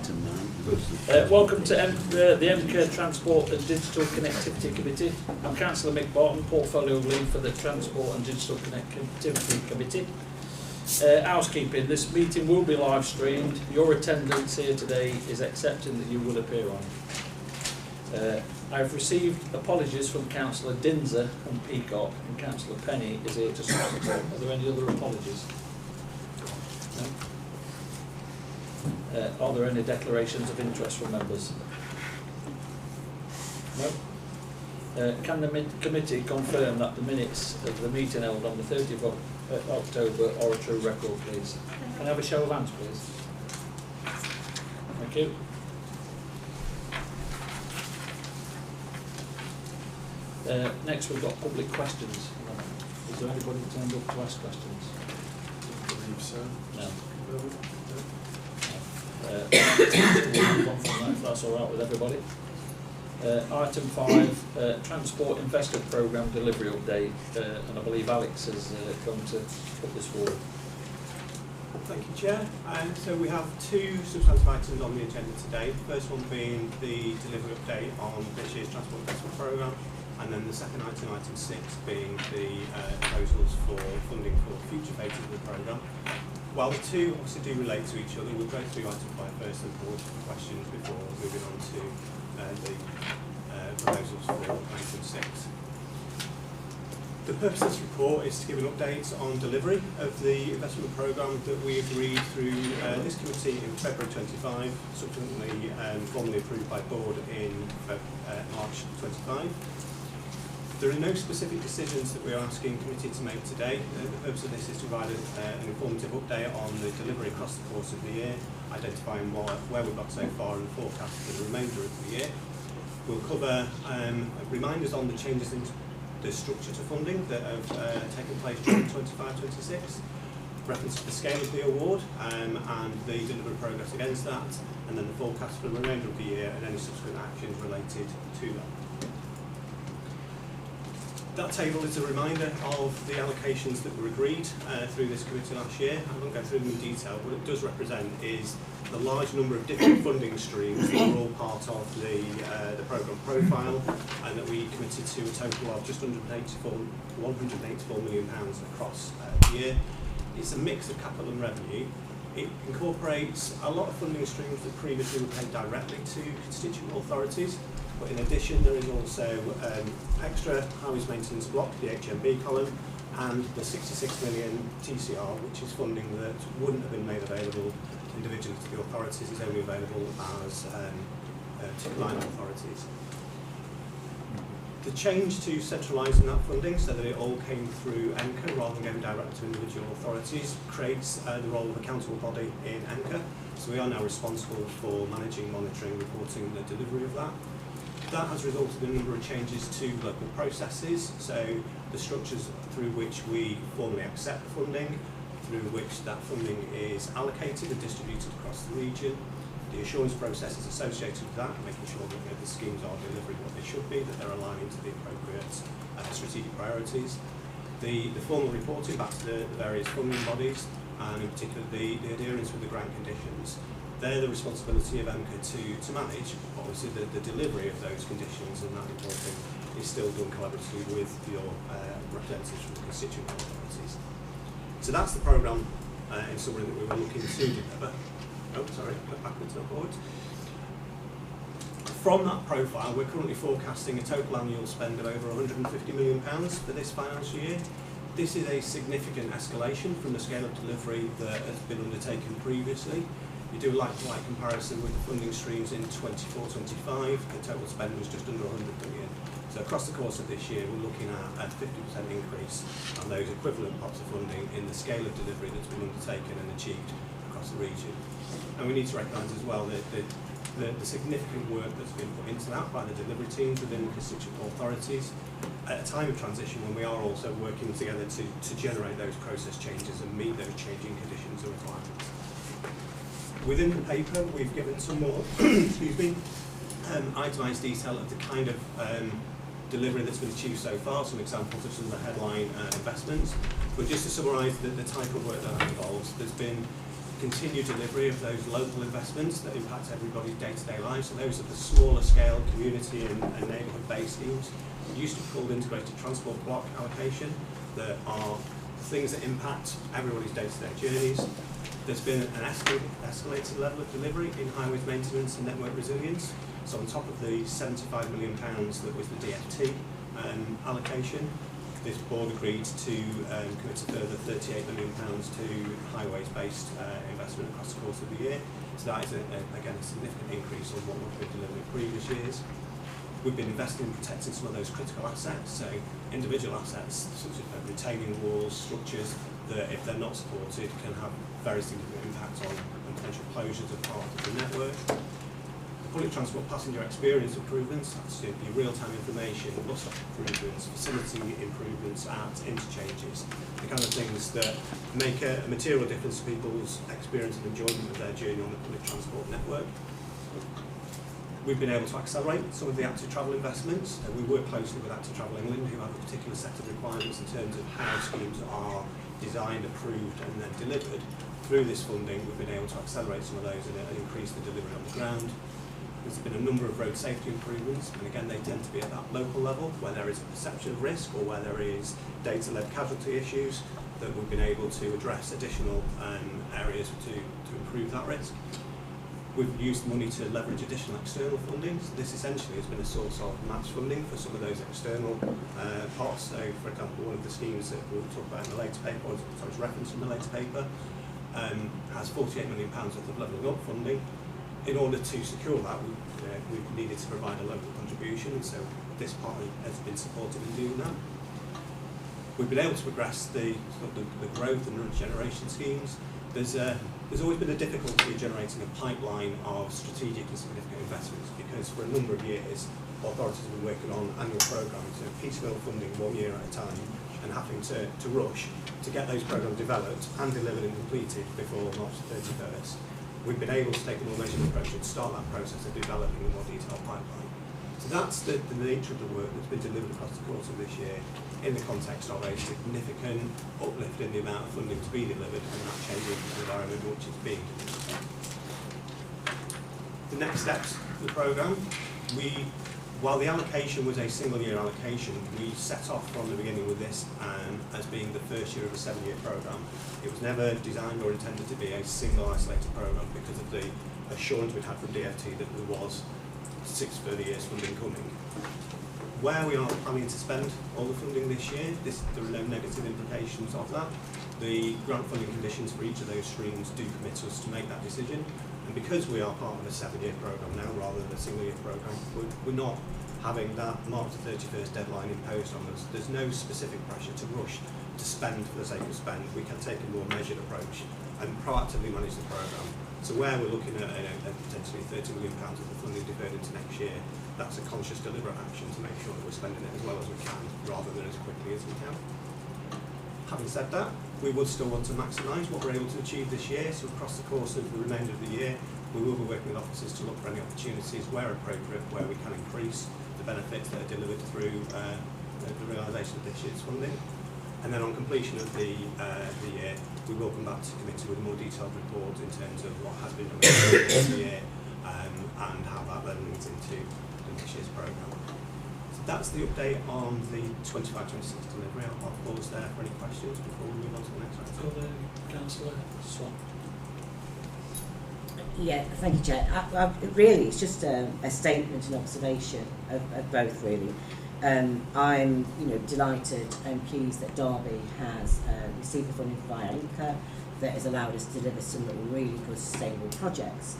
item 9. Welcome to the EMCCA Transport and Digital Connectivity Committee. I'm Councillor Mick Barton, Portfolio Lead for the Transport and Digital Connectivity Committee. Housekeeping, this meeting will be live streamed. Your attendance here today is accepting that you will appear on. I've received apologies from Councillor Dinser and Peacock, and Councillor Penny is here to support. Are there any other apologies? No? Are there any declarations of interest from members? No? Can the committee confirm that the minutes of the meeting held on the 30th of October are a true record, please? Can I have a show of hands, please? Thank you. Next we've got public questions. Is there anybody turned up to ask questions? I believe so. No. We'll move on from that if that's all right with everybody. Item 5, Transport Investor Programme Delivery Update, and I believe Alex is going to put this forward. Thank you, Chair. So we have two substantive items on the agenda today. The first one being the delivery update on this year's Transport Investment Programme, and then the second item, item 6, being the proposals for funding for future phases of the programme. While the two obviously do relate to each other, we'll go through item 5 first and pause for questions before moving on to the proposals for item 6. The purpose of this report is to give an update on delivery of the investment programme that we agreed through this committee in February 25, subsequently formally approved by board in March 25. There are no specific decisions that we are asking committee to make today. The purpose of this is to provide an informative update on the delivery across the course of the year, identifying where we've got so far and forecast for the remainder of the year. We'll cover reminders on the changes in the structure to funding that have taken place during 25-26, reference to the scale of the award and the delivery progress against that, and then the forecast for the remainder of the year and any subsequent actions related to that. That table is a reminder of the allocations that were agreed through this committee last year. I won't go through them in detail. What it does represent is the large number of different funding streams that are all part of the programme profile, and that we committed to a total of just under £184 million across the year. It's a mix of capital and revenue. It incorporates a lot of funding streams that previously were paid directly to constituent authorities. But in addition, there is also extra highways maintenance block, the HMB column, and the 66 million TCR, which is funding that wouldn't have been made available individually to the authorities, is only available as to line authorities. The change to centralising that funding so that it all came through EMCCA rather than going direct to individual authorities creates the role of accountable body in EMCCA. So we are now responsible for managing, monitoring, reporting the delivery of that. That has resulted in a number of changes to local processes, so the structures through which we formally accept funding, through which that funding is allocated and distributed across the region, the assurance processes associated with that, making sure that the schemes are delivering what they should be, that they're aligning to the appropriate strategic priorities, the formal reporting back to the various funding bodies, and in particular the adherence with the grant conditions. They're the responsibility of EMCCA to manage. Obviously, the delivery of those conditions and that reporting is still done collaboratively with your representatives from the constituent authorities. So that's the programme in summary that we were looking to deliver. Oh, sorry, go backwards, not forwards. From that profile, we're currently forecasting a total annual spend of over £150 million for this financial year. This is a significant escalation from the scale of delivery that has been undertaken previously. You do a like-to-like comparison with the funding streams in 24-25, the total spend was just under 100 million. So across the course of this year, we're looking at a 50% increase on those equivalent pots of funding in the scale of delivery that's been undertaken and achieved across the region. And we need to recognise as well that the significant work that's been put into that by the delivery teams within the constituent authorities at a time of transition when we are also working together to generate those process changes and meet those changing conditions and requirements. Within the paper, we've given some more itemised detail of the kind of delivery that's been achieved so far, some examples of some of the headline investments. But just to summarise the type of work that involves, there's been continued delivery of those local investments that impact everybody's day-to-day lives. So those are the smaller scale community and neighbourhood-based schemes. It used to be called integrated transport block allocation, that are things that impact everybody's day-to-day journeys. There's been an escalated level of delivery in highways maintenance and network resilience. So on top of the £75 million that was the DFT allocation, this board agreed to commit a further £38 million to highways-based investment across the course of the year. So that is, again, a significant increase on what we've been delivering in previous years. We've been investing in protecting some of those critical assets, so individual assets such as retaining walls, structures, that if they're not supported can have very significant impact on potential closures of part of the network. Public transport passenger experience improvements, that's your real-time information, bus stop improvements, facility improvements at interchanges, the kind of things that make a material difference to people's experience and enjoyment of their journey on the public transport network. We've been able to accelerate some of the active travel investments. We work closely with Active Travel England, who have a particular set of requirements in terms of how schemes are designed, approved and then delivered. Through this funding, we've been able to accelerate some of those and increase the delivery on the ground. There's been a number of road safety improvements, and again they tend to be at that local level where there is a perception of risk or where there is data-led casualty issues, that we've been able to address additional areas to improve that risk. We've used money to leverage additional external funding. So this essentially has been a source of match funding for some of those external pots. So, for example, one of the schemes that we'll talk about in the later paper, or is referenced in the later paper, has £48 million worth of levelling up funding. In order to secure that, we've needed to provide a local contribution, and so this party has been supportive in doing that. We've been able to progress the growth and regeneration schemes. There's always been a difficulty in generating a pipeline of strategic and significant investments, because for a number of years authorities have been working on annual programmes, piecemeal funding 1 year at a time, and having to rush to get those programmes developed and delivered and completed before March 31st. We've been able to take a more measured approach and start that process of developing a more detailed pipeline. So that's the nature of the work that's been delivered across the course of this year, in the context of a significant uplift in the amount of funding to be delivered and that changing environment which is being delivered. The next steps of the programme, while the allocation was a single year allocation, we set off from the beginning with this as being the first year of a 7-year programme. It was never designed or intended to be a single isolated programme because of the assurance we'd had from DFT that there was 6 further years funding coming. Where we are planning to spend all the funding this year, there are no negative implications of that. The grant funding conditions for each of those streams do commit us to make that decision, and because we are part of a 7-year programme now rather than a single-year programme, we're not having that March the 31st deadline imposed on us. There's no specific pressure to rush to spend for the sake of spend. We can take a more measured approach and proactively manage the programme. So where we're looking at potentially £30 million of the funding deferred into next year, that's a conscious, deliberate action to make sure that we're spending it as well as we can, rather than as quickly as we can. Having said that, we would still want to maximise what we're able to achieve this year, so across the course of the remainder of the year, we will be working with officers to look for any opportunities where appropriate, where we can increase the benefits that are delivered through the realisation of this year's funding. And then on completion of the year, we will come back to committee with a more detailed report in terms of what has been done this year and how that then leads into this year's programme. So that's the update on the 25-26 delivery. I'll pause there for any questions before we move on to the next one. Councillor Swan. Yeah, thank you, Chair. Really, it's just a statement and observation of both, really. I'm delighted and pleased that Derby has received the funding via EMCCA that has allowed us to deliver some really good sustainable projects.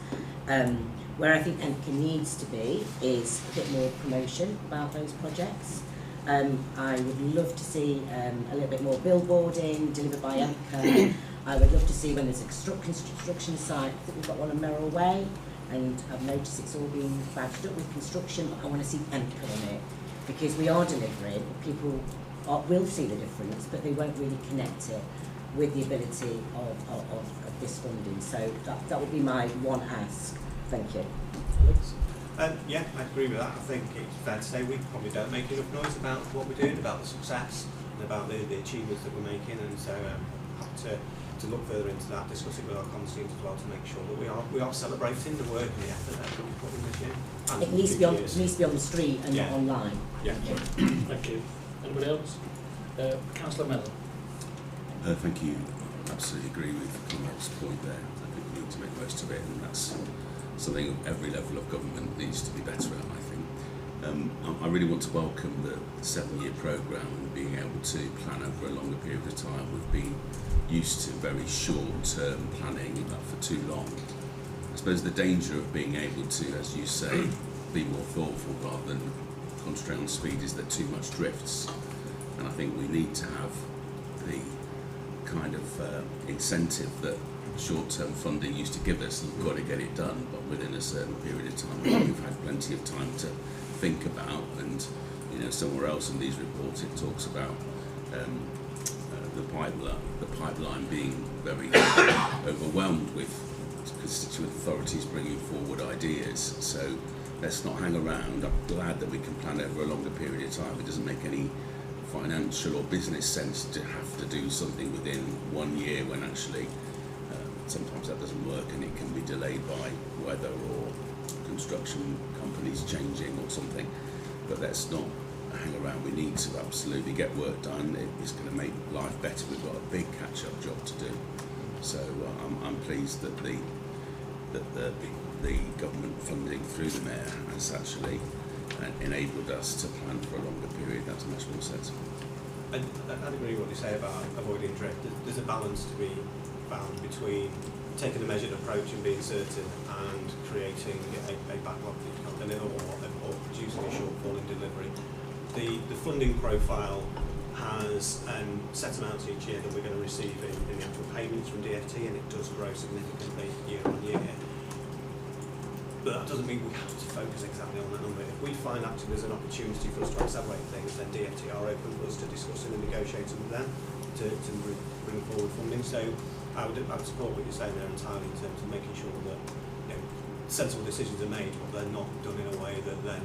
Where I think EMCCA needs to be is a bit more promotion about those projects. I would love to see a little bit more billboarding delivered by EMCCA. I would love to see when there's a construction site. I think we've got one on Merrill Way, and I've noticed it's all been badged up with construction, but I want to see EMCCA on it, because we are delivering. People will see the difference, but they won't really connect it with the ability of this funding. So that would be my one ask. Thank you. Yeah, I agree with that. I think it's fair to say we probably don't make enough noise about what we're doing, about the success, and about the achievements that we're making, and so happy to to look further into that, discuss it with our constituents as well to make sure that we are celebrating the work and the effort that we've put in this year. And It needs to be on the street and Yeah. not online. Yeah. Thank you. Anybody else? Councillor Mellon. Thank you. Absolutely agree with Conrad's point there. I think we need to make the most of it, and that's something every level of government needs to be better at, I think. I really want to welcome the 7-year programme and being able to plan over a longer period of time. We've been used to very short-term planning for too long. I suppose the danger of being able to, as you say, be more thoughtful rather than concentrate on speed is that too much drifts. And I think we need to have the kind of incentive that short-term funding used to give us. You've got to get it done, but within a certain period of time. We've had plenty of time to think about, and somewhere else in these reports it talks about the pipeline being very overwhelmed with constituent authorities bringing forward ideas. So let's not hang around. I'm glad that we can plan over a longer period of time. It doesn't make any financial or business sense to have to do something within 1 year when actually sometimes that doesn't work, and it can be delayed by weather or construction companies changing or something. But let's not hang around. We need to absolutely get work done. It's going to make life better. We've got a big catch-up job to do. So I'm pleased that the government funding through the Mayor has actually enabled us to plan for a longer period. That's much more sensible. I'd agree with what you say about avoiding drift. There's a balance to be found between taking a measured approach and being certain and creating a backlog that you can't deliver or producing a shortfall in delivery. The funding profile has set amounts each year that we're going to receive in the actual payments from DFT, and it does grow significantly year on year. But that doesn't mean we have to focus exactly on that number. If we find actually there's an opportunity for us to accelerate things, then DFT are open for us to discussing and negotiating with them to bring forward funding. So I would support what you're saying there entirely in terms of making sure that sensible decisions are made, but they're not done in a way that then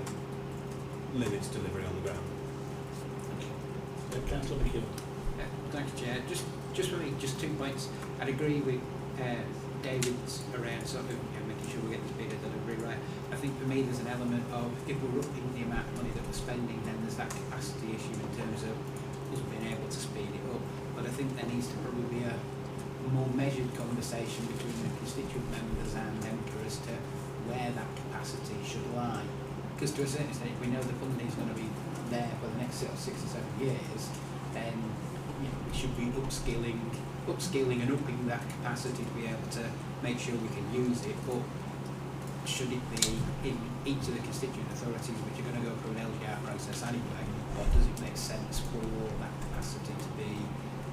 limits delivery on the ground. Councillor McKeown. Thank you, Chair. Just for me, just 2 points. I'd agree with David's around sort of making sure we get the speed of delivery right. I think for me there's an element of, if we're upping the amount of money that we're spending, then there's that capacity issue in terms of us being able to speed it up. But I think there needs to probably be a more measured conversation between the constituent members and EMCCA as to where that capacity should lie. Because to a certain extent, if we know the funding is going to be there for the next 6 or 7 years, then we should be upskilling and upping that capacity to be able to make sure we can use it. But should it be in each of the constituent authorities, which are going to go through an LGR process anyway, or does it make sense for that capacity to be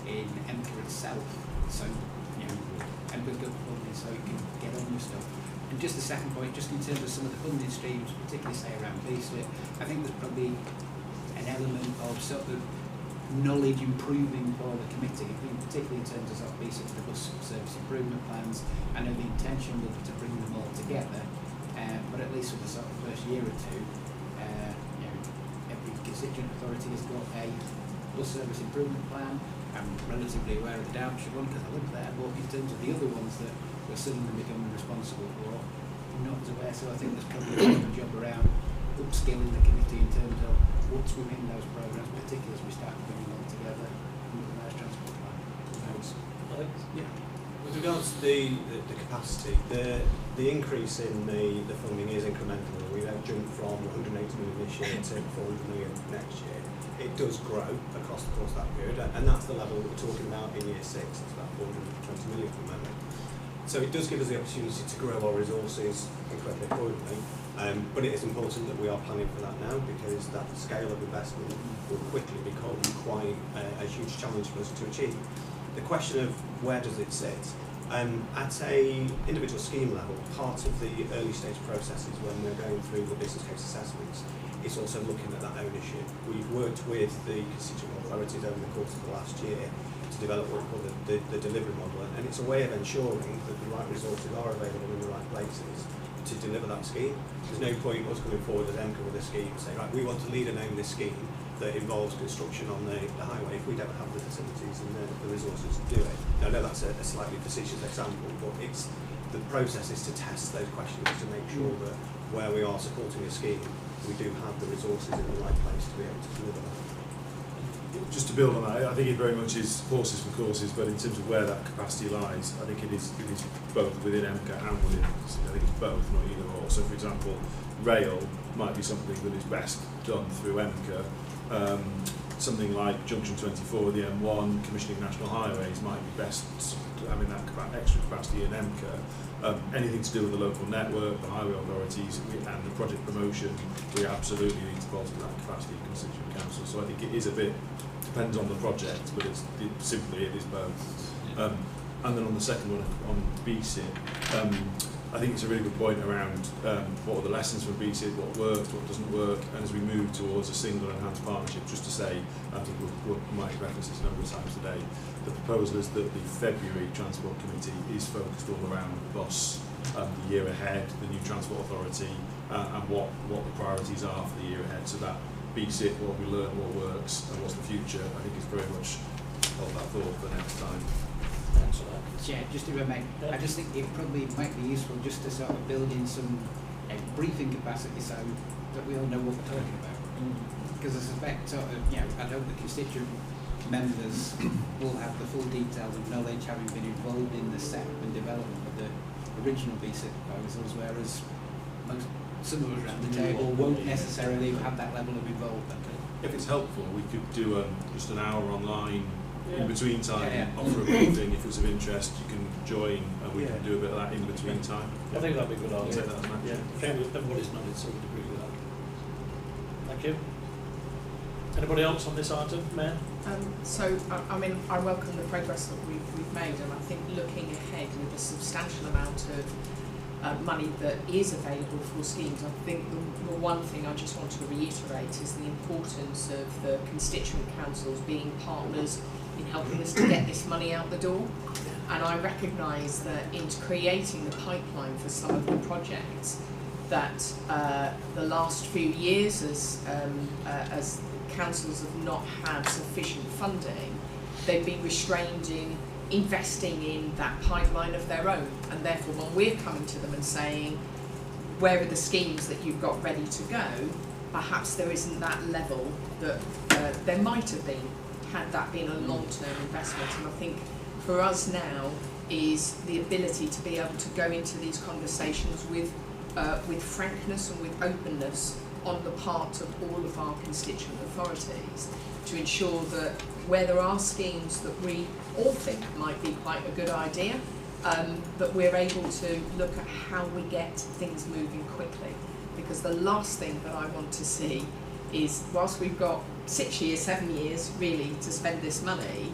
in EMCCA itself? So, EMCCA's got the funding so it can get on with stuff. And just the second point, just in terms of some of the funding streams, particularly say around BSLIP, I think there's probably an element of sort of knowledge improving for the committee, particularly in terms of BSLIP, the bus service improvement plans. I know the intention will be to bring them all together, but at least for the sort of first year or two, every constituent authority has got a bus service improvement plan. I'm relatively aware of the Derbyshire one because I live there, but in terms of the other ones that we're suddenly becoming responsible for, I'm not as aware. So I think there's probably a job around upskilling the committee in terms of what's within those programmes, particularly as we start bringing them together in the mayor's transport plan. Yeah. With regards to the capacity, the increase in the funding is incremental. We don't jump from 180 million this year to 400 million next year. It does grow across the course of that period, and that's the level that we're talking about in year 6. It's about 420 million from memory. So it does give us the opportunity to grow our resources incredibly accordingly, but it is important that we are planning for that now, because that scale of investment will quickly become quite a huge challenge for us to achieve. The question of where does it sit? At a individual scheme level, part of the early stage processes when we're going through the business case assessments, it's also looking at that ownership. We've worked with the constituent authorities over the course of the last year to develop what we call the delivery model, and it's a way of ensuring that the right resources are available in the right places to deliver that scheme. There's no point us coming forward as EMCCA with a scheme and saying, right, we want to lead and own this scheme, that involves construction on the highway if we don't have the facilities and the resources to do it. Now, I know that's a slightly facetious example, but the process is to test those questions to make sure that where we are supporting a scheme, we do have the resources in the right place to be able to deliver that. Just to build on that, I think it very much is horses for courses, but in terms of where that capacity lies, I think it is both within EMCCA and within, I think it's both, not either or. So for example, rail might be something that is best done through EMCCA. Something like Junction 24, the M1, commissioning national highways might be best having that extra capacity in EMCCA. Anything to do with the local network, the highway authorities and the project promotion, we absolutely need to bolster that capacity in constituent council. So I think it is a bit, depends on the project, but it is both. And then on the second one, on BSIT, I think it's a really good point around what are the lessons from BSIT, what worked, what doesn't work, and as we move towards a single enhanced partnership, just to say, I think we might reference this a number of times today, the proposal is that the February Transport Committee is focused all around BUS, the year ahead, the new Transport Authority, and what the priorities are for the year ahead. So that BSIT, what we learn, what works, and what's the future, I think is very much hold that thought for the next time. Thanks for that. Yeah, just if I may, I just think it probably might be useful just to sort of build in some briefing capacity so that we all know what we're talking about. Because I suspect sort of, I hope the constituent members will have the full details of knowledge, having been involved in the setup and development of the original BSIT proposals, whereas some of us around the table won't necessarily have that level of involvement. If it's helpful, we could do just an hour online in between time, offer a briefing. If it's of interest, you can join and we can do a bit of that in between time. I think that'd be a good I'll idea. take that as an action. Everybody's nodded, so we'd agree with that. Thank you. Anybody else on this item, Mayor? I mean, I welcome the progress that we've made, and I think looking ahead with a substantial amount of money that is available for schemes, I think the one thing I just want to reiterate is the importance of the constituent councils being partners in helping us to get this money out the door. And I recognise that in creating the pipeline for some of the projects, that the last few years as councils have not had sufficient funding, they've been restrained in investing in that pipeline of their own, and therefore when we're coming to them and saying where are the schemes that you've got ready to go, perhaps there isn't that level that there might have been had that been a long-term investment. And I think for us now is the ability to be able to go into these conversations with frankness and with openness on the part of all of our constituent authorities to ensure that where there are schemes that we all think might be quite a good idea, that we're able to look at how we get things moving quickly. Because the last thing that I want to see is, whilst we've got 6 years, 7 years really to spend this money,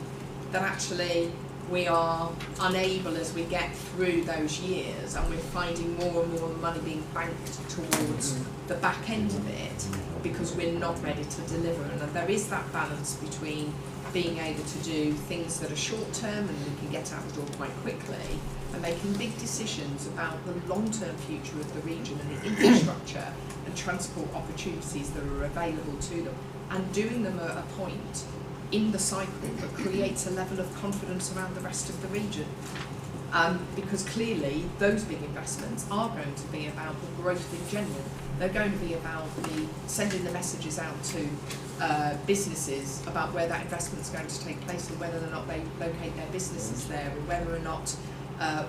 that actually we are unable as we get through those years and we're finding more and more money being banked towards the back end of it because we're not ready to deliver. And there is that balance between being able to do things that are short term and we can get out the door quite quickly, and making big decisions about the long-term future of the region and the infrastructure and transport opportunities that are available to them, and doing them at a point in the cycle that creates a level of confidence around the rest of the region. Because clearly those big investments are going to be about the growth in general. They're going to be about sending the messages out to businesses about where that investment is going to take place and whether or not they locate their businesses there, and whether or not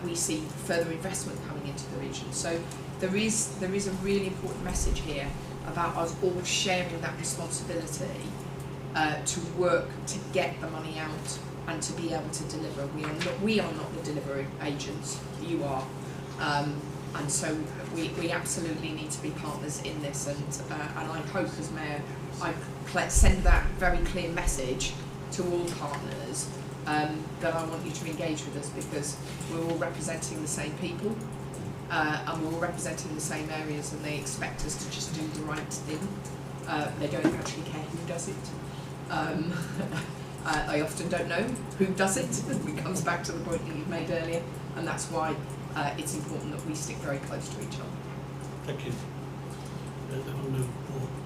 we see further investment coming into the region. So there is a really important message here about us all sharing that responsibility to work to get the money out and to be able to deliver. We are not the delivery agents, you are. And so we absolutely need to be partners in this, and I hope as Mayor I send that very clear message to all partners that I want you to engage with us, because we're all representing the same people and we're all representing the same areas, and they expect us to just do the right thing. They don't actually care who does it. I often don't know who does it. It comes back to the point that you've made earlier, and that's why it's important that we stick very close to each other. Thank you.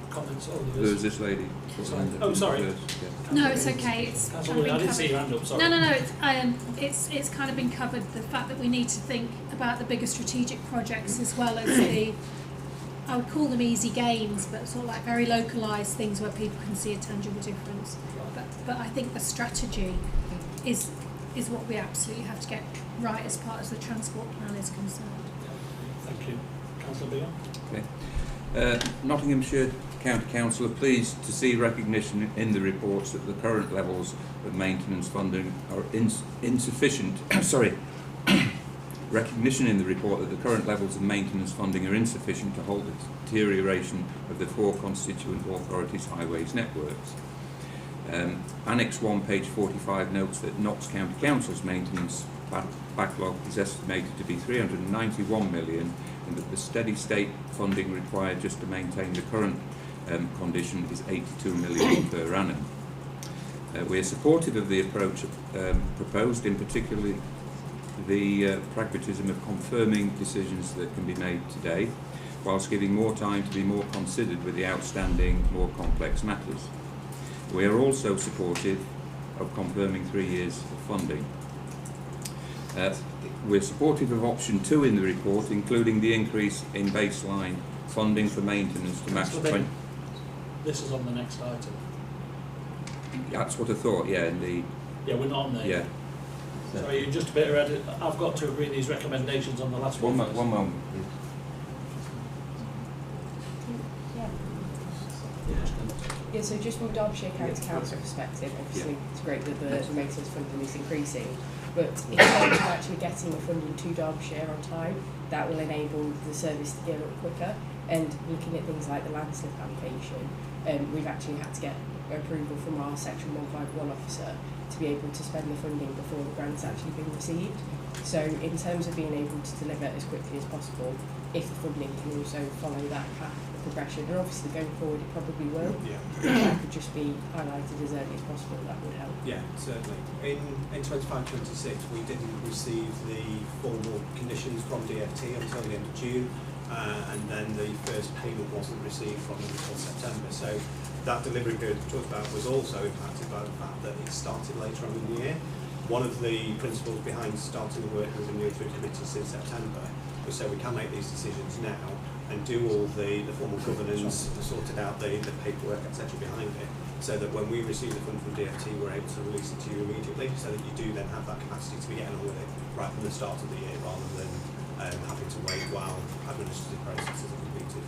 comments? Oh, there There's is. this lady. Sorry. Oh, sorry. First, yeah. No, it's okay. It's Councillor kind of Williams, I been didn't see covered. your hand up, sorry. No. It's kind of been covered. The fact that we need to think about the bigger strategic projects as well as the, I would call them easy gains, but sort of like very localised things where people can see a tangible difference. But I think the strategy is what we absolutely have to get right as part of the transport plan is concerned. Thank you. Councillor Bion? Okay. Nottinghamshire County Council are pleased to see recognition in the reports that the current levels of maintenance funding are insufficient. Recognition in the report that the current levels of maintenance funding are insufficient to halt the deterioration of the 4 constituent authorities' highways networks. Annex 1, page 45 notes that Notts County Council's maintenance backlog is estimated to be 391 million and that the steady state funding required just to maintain the current condition is 82 million per annum. We are supportive of the approach proposed, in particular the pragmatism of confirming decisions that can be made today, whilst giving more time to be more considered with the outstanding, more complex matters. We are also supportive of confirming 3 years of funding. We're supportive of option 2 in the report, including the increase in baseline funding for maintenance to match Councillor Bion, this is on the next item. That's what I thought, yeah, indeed. Yeah, we're not on there. Yeah. Sorry, you're just a bit ahead. I've got to agree these recommendations on the last one. first. One moment. Yeah, so just from Derbyshire County Council perspective, obviously it's great that the maintenance funding is increasing, but in terms of actually getting the funding to Derbyshire on time, that will enable the service to gear up quicker. And looking at things like the landslip application, we've actually had to get approval from our Section 151 officer to be able to spend the funding before the grant's actually been received. So in terms of being able to deliver as quickly as possible, if the funding can also follow that path of progression, and obviously going forward it probably will, if that could just be highlighted as early as possible, that would help. Yeah, certainly. In 25-26 we didn't receive the formal conditions from DFT until the end of June, and then the first payment wasn't received from them until September. So that delivery period we talked about was also impacted by the fact that it started later on in the year. One of the principles behind starting the work with the new committee since September was so we can make these decisions now and do all the formal governance, sorted out the paperwork, etc. behind it, so that when we receive the fund from DFT, we're able to release it to you immediately, so that you do then have that capacity to be getting on with it right from the start of the year, rather than having to wait while administrative processes are completed.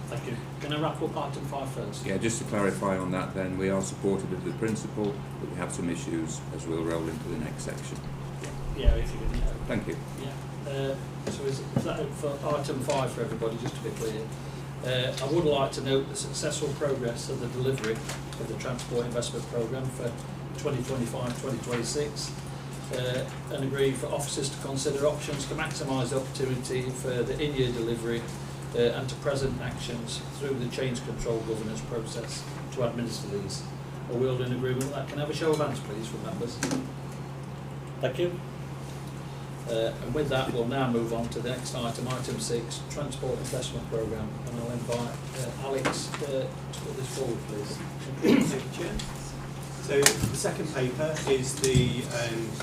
Thank you. Can I wrap up item 5 first? Yeah, just to clarify on that then, we are supportive of the principle, but we have some issues as we'll roll into the next section. Yeah, if you can. Thank you. Yeah. So is that for item 5 for everybody, just to be clear? I would like to note the successful progress of the delivery of the Transport Investment Programme for 2025-2026 and agree for officers to consider options to maximise the opportunity for the in-year delivery and to present actions through the change control governance process to administer these. Are we all in agreement with that? Can I have a show of hands please from members? Thank you. And with that we'll now move on to the next item, item 6, Transport Investment Programme, and I'll invite Alex to put this forward please. Thank you, Chair. So the second paper is the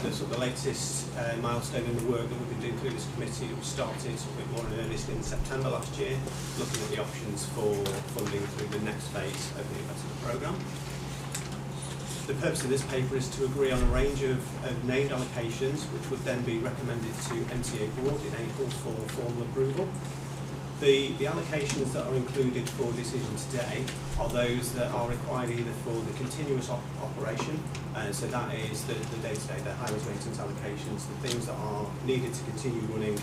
sort of the latest milestone in the work that we've been doing through this committee that we started a bit more in earnest in September last year, looking at the options for funding through the next phase of the investment programme. The purpose of this paper is to agree on a range of named allocations which would then be recommended to MCA board in April for formal approval. The allocations that are included for decision today are those that are required either for the continuous operation, so that is the day-to-day, the highways maintenance allocations, the things that are needed to continue running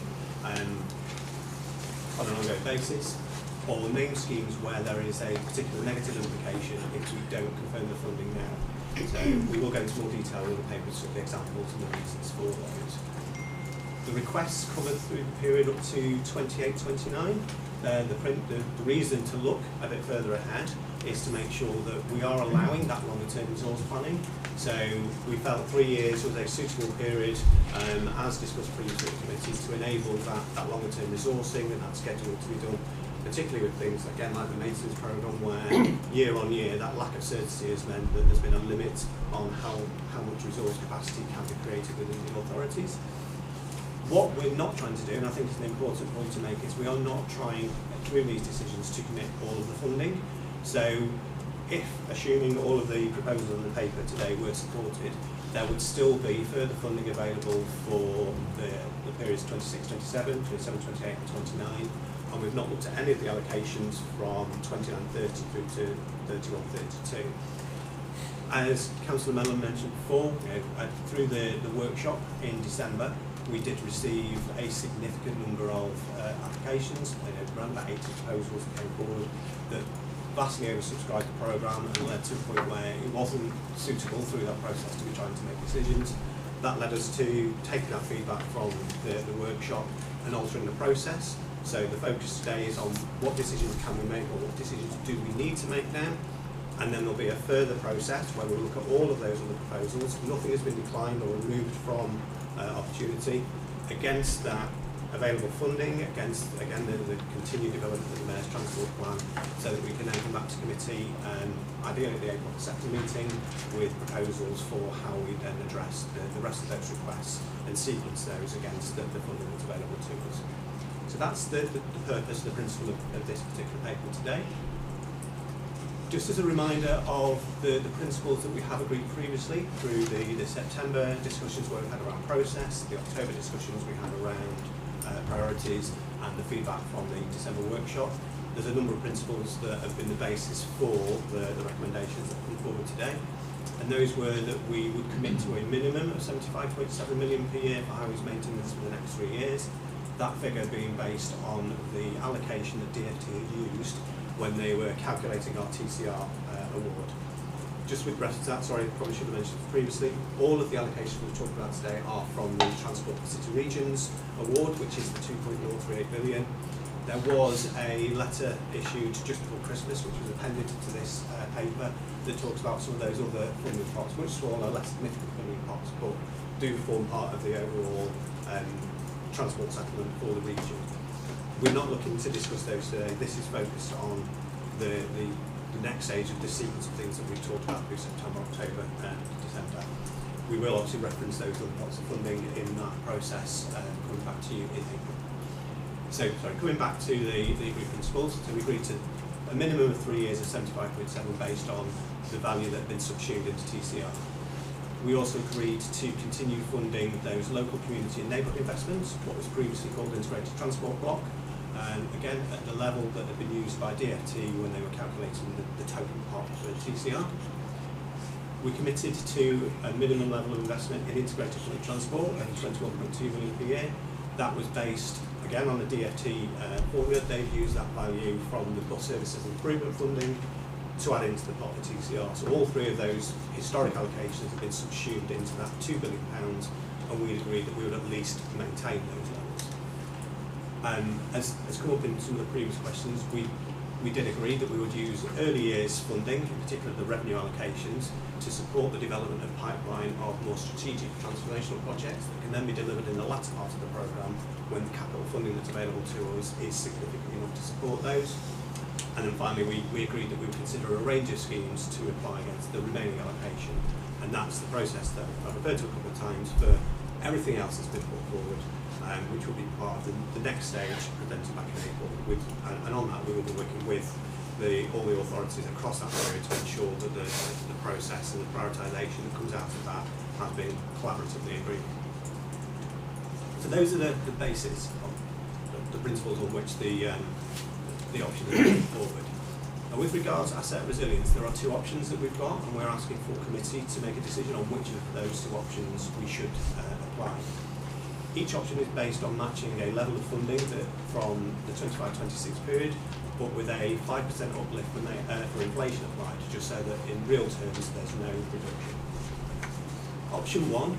on an ongoing basis, or named schemes where there is a particular negative implication if we don't confirm the funding now. So we will go into more detail in the papers with the examples and the reasons for those. The requests covered through the period up to 28-29. The reason to look a bit further ahead is to make sure that we are allowing that longer term resource planning. So we felt 3 years was a suitable period, as discussed previously at committee, to enable that longer term resourcing and that schedule to be done particularly with things, again, like the maintenance programme, where year on year that lack of certainty has meant that there's been a limit on how much resource capacity can be created within the authorities. What we're not trying to do, and I think it's an important point to make, is we are not trying through these decisions to commit all of the funding. So if, assuming all of the proposals on the paper today were supported, there would still be further funding available for the periods 26-27, 27-28 and 29, and we've not looked at any of the allocations from 29-30 through to 31-32. As Councillor Mellon mentioned before, through the workshop in December, we did receive a significant number of applications, around about 80 proposals that came forward that vastly oversubscribed the programme and led to a point where it wasn't suitable through that process to be trying to make decisions. That led us to taking that feedback from the workshop and altering the process. So the focus today is on what decisions can we make or what decisions do we need to make now, and then there'll be a further process where we'll look at all of those other proposals. Nothing has been declined or removed from opportunity. Against that available funding, against again the continued development of the Mayor's Transport Plan, so that we can then come back to committee and ideally at the April 2nd meeting with proposals for how we then address the rest of those requests and sequence those against the funding that's available to us. So that's the purpose, the principle of this particular paper today. Just as a reminder of the principles that we have agreed previously through the September discussions where we had around process, the October discussions we had around priorities, and the feedback from the December workshop. There's a number of principles that have been the basis for the recommendations that come forward today. And those were that we would commit to a minimum of 75.7 million per year for highways maintenance for the next 3 years. That figure being based on the allocation that DfT had used when they were calculating our TCR award. Just with reference to that, sorry, I probably should have mentioned previously, all of the allocations we've talked about today are from the Transport for City Regions award, which is the 2.038 billion. There was a letter issued just before Christmas, which was appended to this paper, that talks about some of those other funding pots, which smaller, less significant funding pots, but do form part of the overall transport settlement for the region. We're not looking to discuss those today. This is focused on the next stage of the sequence of things that we've talked about through September, October and December. We will obviously reference those other pots of funding in that process coming back to you in April. So, sorry, coming back to the agreed principles, so we agreed to a minimum of 3 years of 75.7 based on the value that had been subsumed into TCR. We also agreed to continue funding those local community and neighbourhood investments, what was previously called integrated transport block, and again at the level that had been used by DfT when they were calculating the total pot for TCR. We committed to a minimum level of investment in integrated public transport of 21.2 million per year. That was based again on the DfT formula. They've used that value from the bus services improvement funding to add into the pot for TCR. So all three of those historic allocations have been subsumed into that £2 billion, and we agreed that we would at least maintain those levels. As come up in some of the previous questions, we did agree that we would use early years funding, in particular the revenue allocations, to support the development of pipeline of more strategic transformational projects that can then be delivered in the latter part of the programme when the capital funding that's available to us is significant enough to support those. And then finally we agreed that we would consider a range of schemes to apply against the remaining allocation, and that's the process that I've referred to a couple of times for everything else that's been put forward, which will be part of the next stage presented back in April. And on that we will be working with all the authorities across that period to ensure that the process and the prioritisation that comes out of that has been collaboratively agreed. So those are the basis of the principles on which the options are moving forward. Now, with regards to asset resilience, there are two options that we've got, and we're asking for committee to make a decision on which of those two options we should apply. Each option is based on matching a level of funding from the 25-26 period, but with a 5% uplift for inflation applied, just so that in real terms there's no reduction. Option one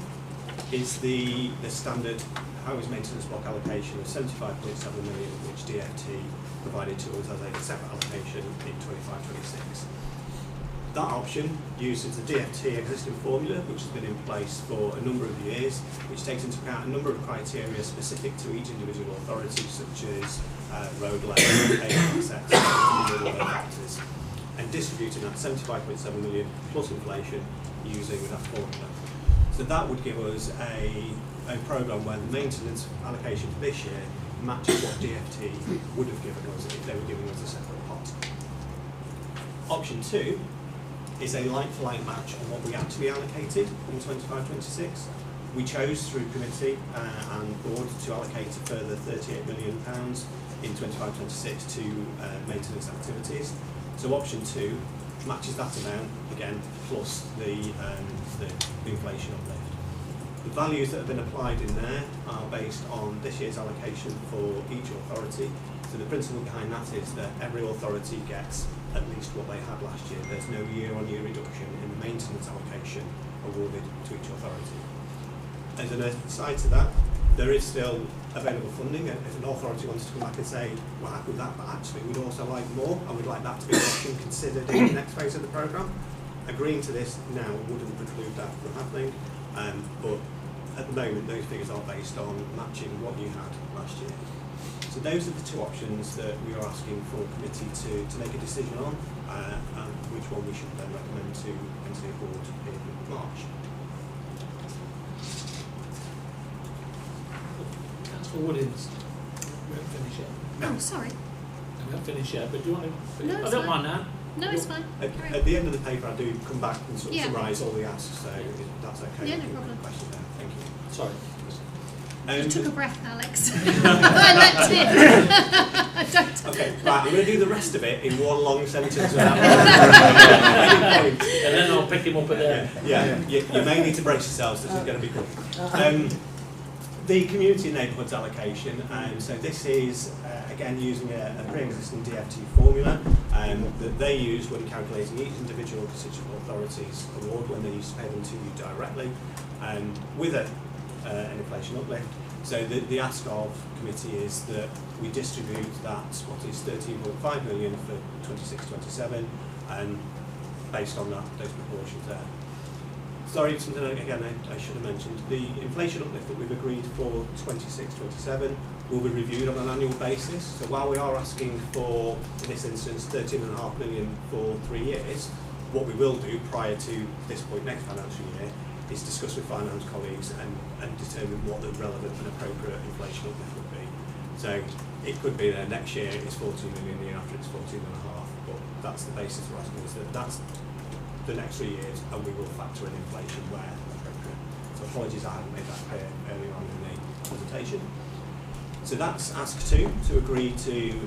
is the standard highways maintenance block allocation of 75.7 million, which DfT provided to us as a separate allocation in 25-26. That option uses the DFT existing formula, which has been in place for a number of years, which takes into account a number of criteria specific to each individual authority, such as road length, pavement access, and other factors, and distributing that 75.7 million plus inflation using that formula. So that would give us a programme where the maintenance allocation for this year matches what DFT would have given us if they were giving us a separate pot. Option 2 is a like-for-like match on what we actually allocated in 25-26. We chose through committee and board to allocate a further £38 million in 25-26 to maintenance activities. So option 2 matches that amount again plus the inflation uplift. The values that have been applied in there are based on this year's allocation for each authority. So the principle behind that is that every authority gets at least what they had last year. There's no year-on-year reduction in the maintenance allocation awarded to each authority. As an aside to that, there is still available funding. If an authority wants to come back and say, we're happy with that, but actually we'd also like more, and we'd like that to be an option considered in the next phase of the programme, agreeing to this now wouldn't preclude that from happening. But at the moment, those figures are based on matching what you had last year. So those are the two options that we are asking for committee to make a decision on, and which one we should then recommend to NCA board in March. Councillor Woodins, we haven't finished yet. Oh, sorry. We haven't finished yet, but do you want to? No, I it's don't fine. mind now. No, it's fine. At the end of the paper, I do come back and sort of Yeah. summarise all the asks, so if that's okay. Yeah, no with you, problem. question there. Thank you. Sorry. You took a breath, Alex. I leapt in. Don't. Okay, right, I'm going to do the rest of it in one long sentence. Without any point. And then I'll pick him up at the end. Yeah, you may need to brace yourselves, this is going to be quick. The community and neighbourhoods allocation, so this is, again, using a pre-existing DFT formula that they use when calculating each individual constituent authority's award when they used to pay them to you directly, with an inflation uplift. So the ask of committee is that we distribute that, what is 13.5 million for 26-27, based on those proportions there. Sorry, something again I should have mentioned. The inflation uplift that we've agreed for 26-27 will be reviewed on an annual basis. So while we are asking for, in this instance, 13.5 million for 3 years, what we will do prior to this point next financial year is discuss with finance colleagues and determine what the relevant and appropriate inflation uplift would be. So it could be that next year it's 14 million, the year after it's 14.5, but that's the basis we're asking, is that that's the next 3 years, and we will factor in inflation where appropriate. So apologies, I hadn't made that clear earlier on in the presentation. So that's ask 2, to agree to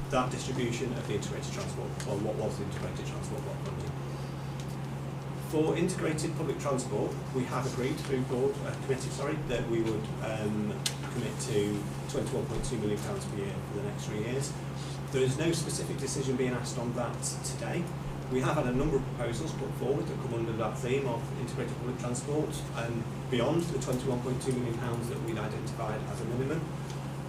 that distribution of the integrated transport, or what was the integrated transport block funding. For integrated public transport, we have agreed through board committee, that we would commit to £21.2 million per year for the next 3 years. There is no specific decision being asked on that today. We have had a number of proposals put forward that come under that theme of integrated public transport and beyond the £21.2 million that we'd identified as a minimum.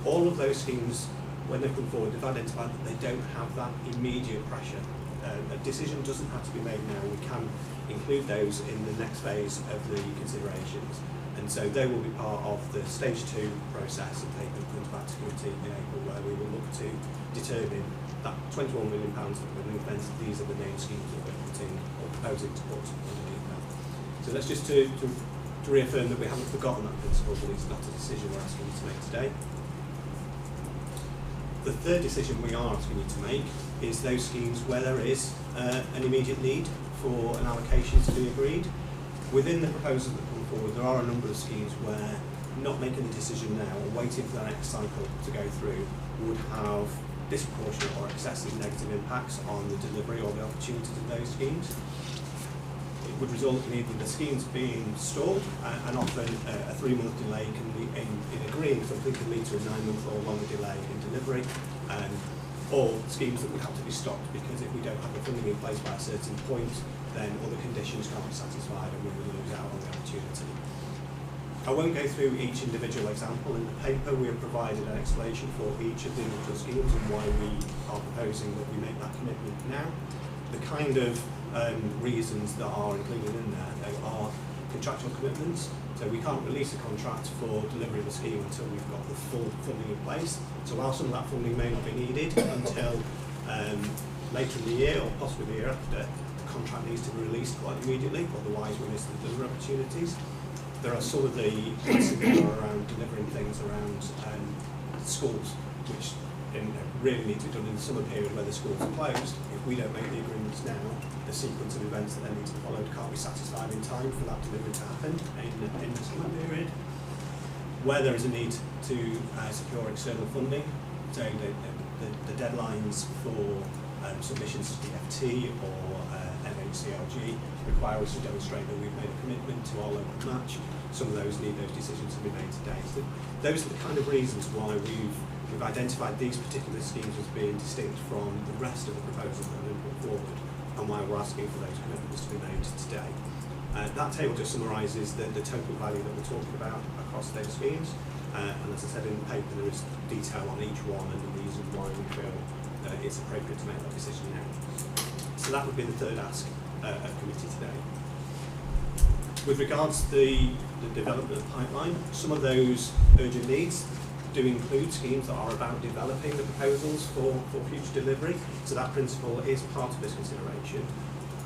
All of those schemes, when they come forward, they've identified that they don't have that immediate pressure. A decision doesn't have to be made now. We can include those in the next phase of the considerations. And so they will be part of the stage 2 process and taken back to committee in April, where we will look to determine that £21 million that we're ring fence, these are the main schemes that we're putting or proposing to put underneath that. So that's just to reaffirm that we haven't forgotten that principle, but it's not a decision we're asking you to make today. The third decision we are asking you to make is those schemes where there is an immediate need for an allocation to be agreed. Within the proposals that come forward, there are a number of schemes where not making the decision now or waiting for the next cycle to go through would have disproportionate or excessive negative impacts on the delivery or the opportunities of those schemes. It would result in either the schemes being stalled, and often a 3-month delay can be in agreeing something can lead to a 9-month or longer delay in delivery, or schemes that would have to be stopped because if we don't have the funding in place by a certain point, then other conditions can't be satisfied and we will lose out on the opportunity. I won't go through each individual example. In the paper we have provided an explanation for each of the individual schemes and why we are proposing that we make that commitment now. The kind of reasons that are included in there. They are contractual commitments, so we can't release a contract for delivery of a scheme until we've got the full funding in place. So while some of that funding may not be needed until later in the year or possibly the year after, the contract needs to be released quite immediately, otherwise we miss the delivery opportunities. There are some of the pieces that are around delivering things around schools, which really need to be done in the summer period where the schools are closed. If we don't make the agreements now, the sequence of events that then need to be followed can't be satisfied in time for that delivery to happen in the summer period. Where there is a need to secure external funding, so the deadlines for submissions to DFT or EMCCA require us to demonstrate that we've made a commitment to our local match. Some of those need those decisions to be made today. So those are the kind of reasons why we've identified these particular schemes as being distinct from the rest of the proposals that have been put forward, and why we're asking for those commitments to be made today. That table just summarises the total value that we're talking about across those schemes, and as I said in the paper, there is detail on each one and the reason why we feel it's appropriate to make that decision now. So that would be the third ask of committee today. With regards to the development of the pipeline, some of those urgent needs do include schemes that are about developing the proposals for future delivery, so that principle is part of this consideration.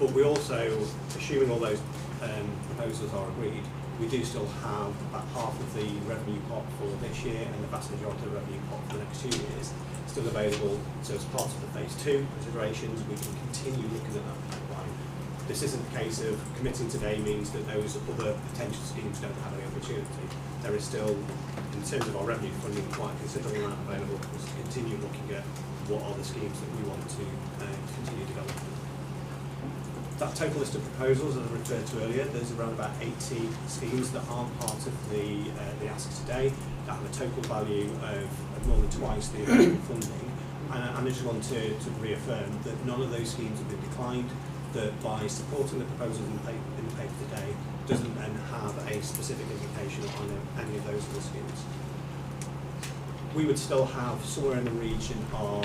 But we also, assuming all those proposals are agreed, we do still have about half of the revenue pot for this year and the vast majority of the revenue pot for the next 2 years still available. So as part of the phase 2 considerations, we can continue looking at that pipeline. This isn't a case of committing today means that those other potential schemes don't have any opportunity. There is still, in terms of our revenue funding, quite a considerable amount available for us to continue looking at what are the schemes that we want to continue developing. That total list of proposals, as I referred to earlier, there's around about 80 schemes that aren't part of the ask today, that have a total value of more than twice the available funding. And I just want to reaffirm that none of those schemes have been declined, that by supporting the proposals in the paper today doesn't then have a specific implication on any of those other schemes. We would still have somewhere in the region of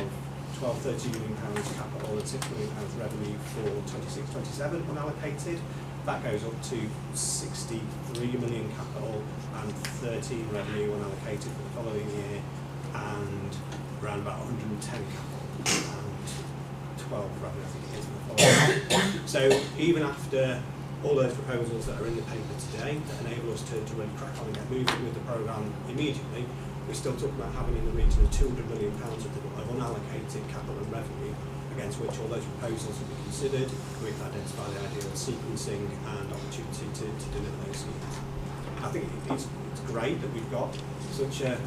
£12–13 million capital and £6 million revenue for 26–27 unallocated. That goes up to 63 million capital and 13 revenue unallocated for the following year, and around about 110 capital and 12 revenue, I think it is, for the following year. So even after all those proposals that are in the paper today that enable us to really crack on and get moving with the programme immediately, we're still talking about having in the region of £200 million of unallocated capital and revenue against which all those proposals will be considered. We can identify the ideal sequencing and opportunity to deliver those schemes. I think it's great that we've got such a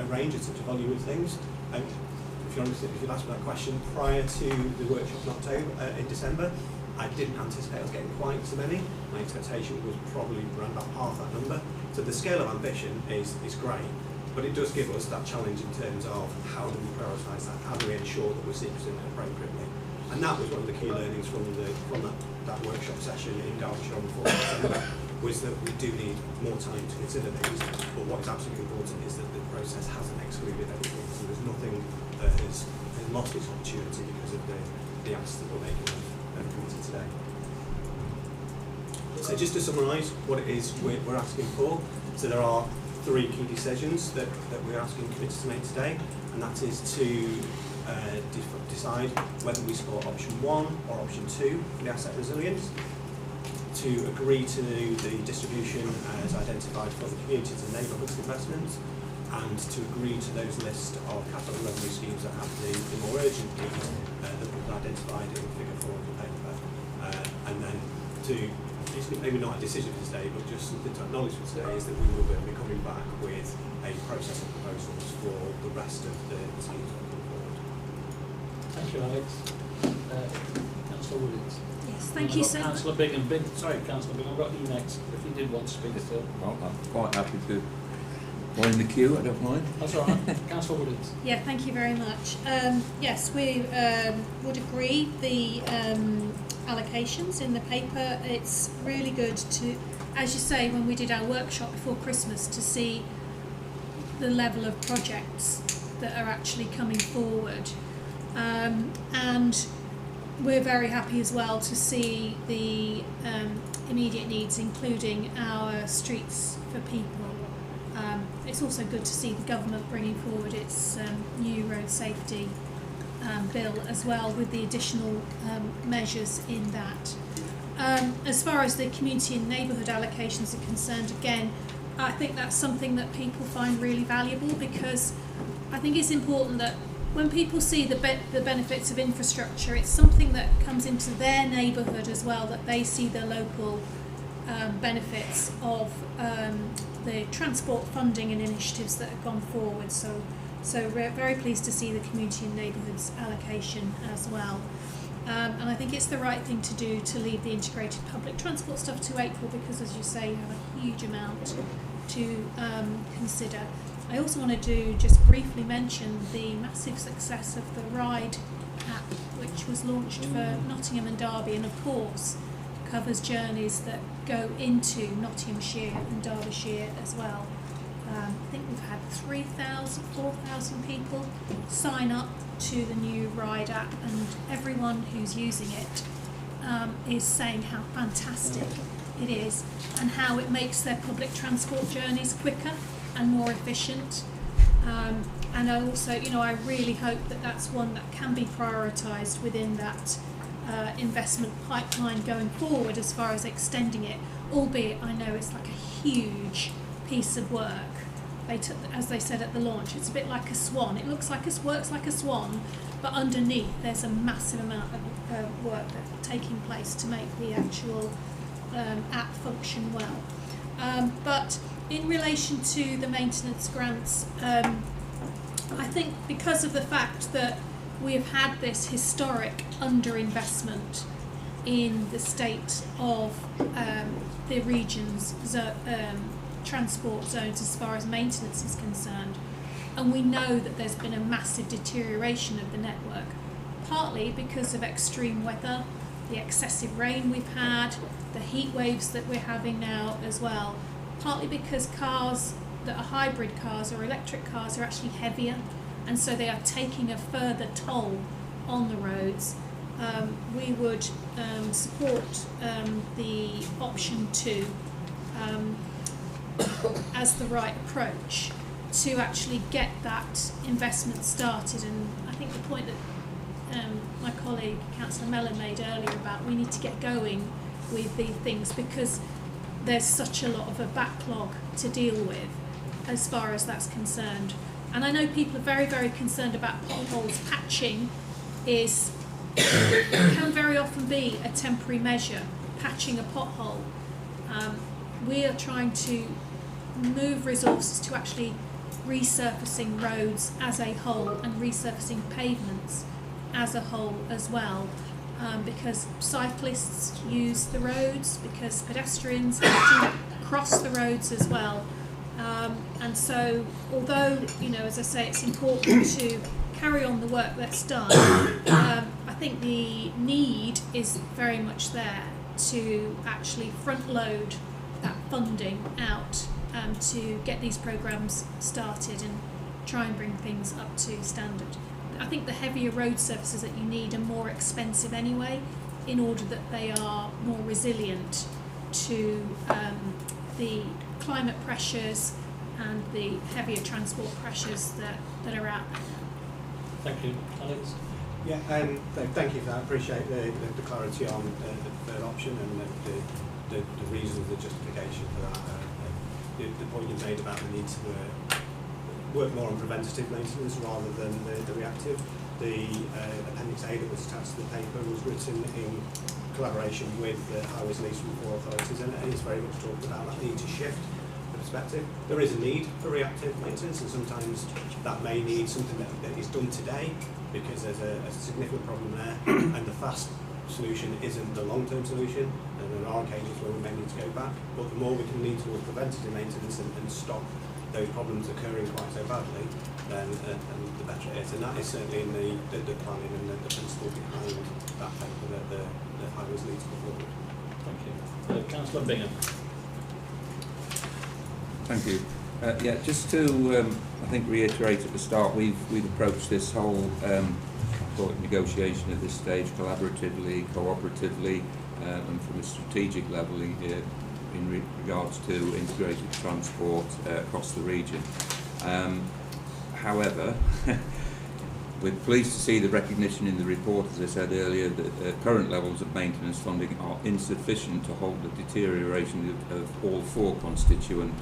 range and such a volume of things. If you'd asked me that question prior to the workshop in December, I didn't anticipate us getting quite so many. My expectation was probably around about half that number. So the scale of ambition is great, but it does give us that challenge in terms of how do we prioritise that, how do we ensure that we're sequencing it appropriately. And that was one of the key learnings from that workshop session in Derbyshire on the 4th of December, was that we do need more time to consider these, but what is absolutely important is that the process hasn't excluded everything, so there's nothing that has lost its opportunity because of the asks that we're making of committee today. So just to summarise what it is we're asking for, so there are 3 key decisions that we're asking committee to make today, and that is to decide whether we support option 1 or option 2 for the asset resilience, to agree to the distribution as identified for the communities and neighbourhoods investments, and to agree to those list of capital revenue schemes that have the more urgent needs that we've identified in figure 4 of the paper, and then to, it's maybe not a decision for today, but just something to acknowledge for today, is that we will be coming back with a process of proposals for the rest of the schemes that come forward. Thank you, Alex. Councillor Williams. Yes, thank you so much. Councillor Bingham. Sorry, Councillor Bingham, I've got you next, if you did want to speak still. Well, I'm quite happy to join the queue, I don't mind. That's all right. Councillor Williams. Yeah, thank you very much. Yes, we would agree the allocations in the paper. It's really good to, as you say, when we did our workshop before Christmas, to see the level of projects that are actually coming forward. And we're very happy as well to see the immediate needs, including our Streets for People. It's also good to see the government bringing forward its new road safety bill as well, with the additional measures in that. As far as the community and neighbourhood allocations are concerned, again, I think that's something that people find really valuable, because I think it's important that when people see the benefits of infrastructure, it's something that comes into their neighbourhood as well, that they see the local benefits of the transport funding and initiatives that have gone forward. So we're very pleased to see the community and neighbourhoods allocation as well. And I think it's the right thing to do to leave the integrated public transport stuff to April, because, as you say, you have a huge amount to consider. I also want to just briefly mention the massive success of the Ride app, which was launched for Nottingham and Derby, and of course covers journeys that go into Nottinghamshire and Derbyshire as well. I think we've had 4,000 people sign up to the new Ride app, and everyone who's using it is saying how fantastic it is and how it makes their public transport journeys quicker and more efficient. And I also, I really hope that that's one that can be prioritised within that investment pipeline going forward, as far as extending it, albeit I know it's like a huge piece of work. As they said at the launch, it's a bit like a swan. It works like a swan, but underneath there's a massive amount of work that's taking place to make the actual app function well. But in relation to the maintenance grants, I think because of the fact that we have had this historic underinvestment in the state of the region's transport zones as far as maintenance is concerned, and we know that there's been a massive deterioration of the network, partly because of extreme weather, the excessive rain we've had, the heat waves that we're having now as well, partly because cars that are hybrid cars or electric cars are actually heavier, and so they are taking a further toll on the roads. We would support the option 2 as the right approach to actually get that investment started. And I think the point that my colleague Councillor Mellon made earlier about we need to get going with these things, because there's such a lot of a backlog to deal with as far as that's concerned. And I know people are very, very concerned about potholes. Patching can very often be a temporary measure, patching a pothole. We are trying to move resources to actually resurfacing roads as a whole and resurfacing pavements as a whole as well, because cyclists use the roads, because pedestrians have to cross the roads as well. And so, although, as I say, it's important to carry on the work that's done, I think the need is very much there to actually front load that funding out to get these programmes started and try and bring things up to standard. I think the heavier road surfaces that you need are more expensive anyway, in order that they are more resilient to the climate pressures and the heavier transport pressures that are out there. Thank you. Alex? Yeah, thank you for that. I appreciate the clarity on the third option and the reasons, the justification for that. The point you made about the need to work more on preventative maintenance rather than the reactive. The Appendix A that was attached to the paper was written in collaboration with the Highways and Eastern Four authorities, and it's very much talked about that need to shift the perspective. There is a need for reactive maintenance, and sometimes that may need something that is done today because there's a significant problem there, and the fast solution isn't the long-term solution, and there are occasions where we may need to go back, but the more we can lead towards preventative maintenance and stop those problems occurring quite so badly, then the better it is. And that is certainly in the planning and the principle behind that paper that the Highways need to go forward. Thank you. Councillor Bingham. Thank you. Just to, I think, reiterate at the start, we've approached this whole support negotiation at this stage collaboratively, cooperatively, and from a strategic level in regards to integrated transport across the region. However, we're pleased to see the recognition in the report, as I said earlier, that current levels of maintenance funding are insufficient to halt the deterioration of all 4 constituent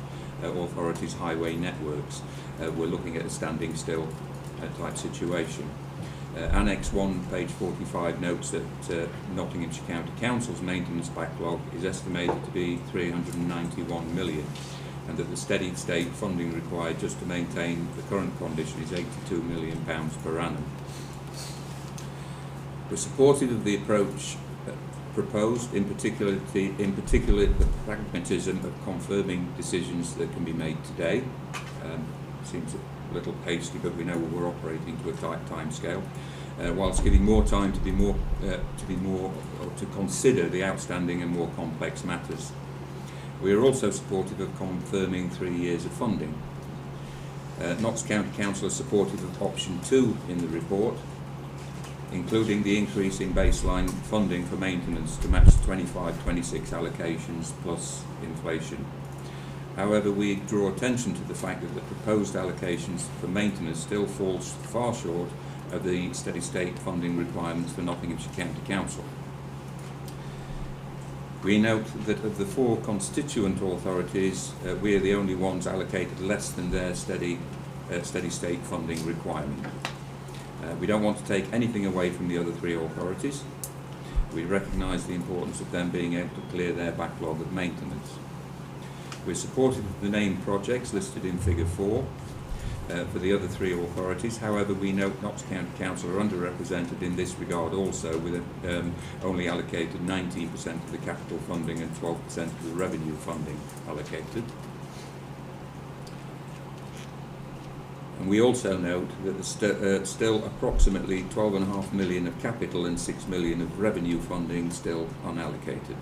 authorities' highway networks. We're looking at a standing still type situation. Annex 1, page 45, notes that Nottinghamshire County Council's maintenance backlog is estimated to be 391 million, and that the steady state funding required just to maintain the current condition is £82 million per annum. We're supportive of the approach proposed, in particular the pragmatism of confirming decisions that can be made today. Seems a little hasty, but we know we're operating to a tight time scale, whilst giving more time to consider the outstanding and more complex matters. We are also supportive of confirming 3 years of funding. Notts County Council is supportive of option 2 in the report, including the increase in baseline funding for maintenance to match the 25-26 allocations plus inflation. However, we draw attention to the fact that the proposed allocations for maintenance still falls far short of the steady state funding requirements for Nottinghamshire County Council. We note that of the 4 constituent authorities, we are the only ones allocated less than their steady state funding requirement. We don't want to take anything away from the other 3 authorities. We recognise the importance of them being able to clear their backlog of maintenance. We're supportive of the named projects listed in figure 4 for the other 3 authorities. However, we note Notts County Council are underrepresented in this regard also, with only allocated 19% of the capital funding and 12% of the revenue funding allocated. And we also note that there's still approximately 12.5 million of capital and 6 million of revenue funding still unallocated.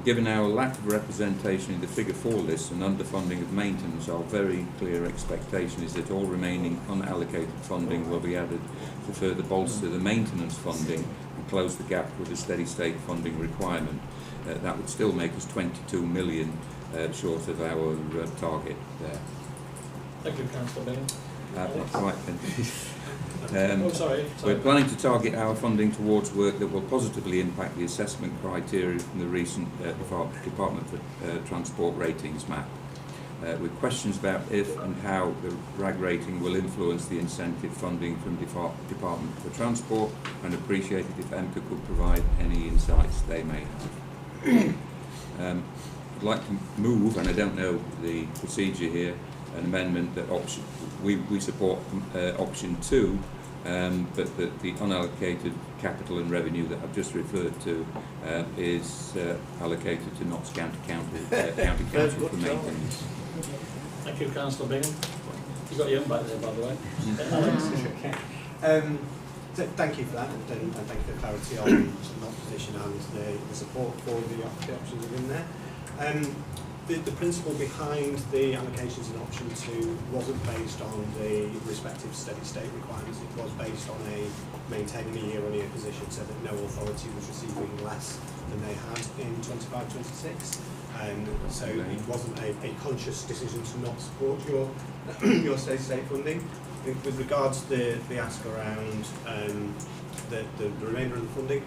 Given our lack of representation in the figure 4 list and underfunding of maintenance, our very clear expectation is that all remaining unallocated funding will be added to further bolster the maintenance funding and close the gap with the steady state funding requirement. That would still make us 22 million short of our target there. Thank you, Councillor Bingham. Right then. Sorry. We're planning to target our funding towards work that will positively impact the assessment criteria from the recent Department for Transport ratings map, with questions about if and how the RAG rating will influence the incentive funding from Department for Transport, and appreciate it if EMCCA could provide any insights they may have. I'd like to move, and I don't know the procedure here, an amendment that we support option 2, but that the unallocated capital and revenue that I've just referred to is allocated to Notts County Council for maintenance. Thank you, Councillor Bingham. You've got your own back there, by the way. So thank you for that, and thank you for the clarity on the opposition and the support for the options within there. The principle behind the allocations in option 2 wasn't based on the respective steady state requirements. It was based on maintaining a year-on-year position so that no authority was receiving less than they had in 25-26. So it wasn't a conscious decision to not support your steady state funding. With regards to the ask around the remainder of the funding,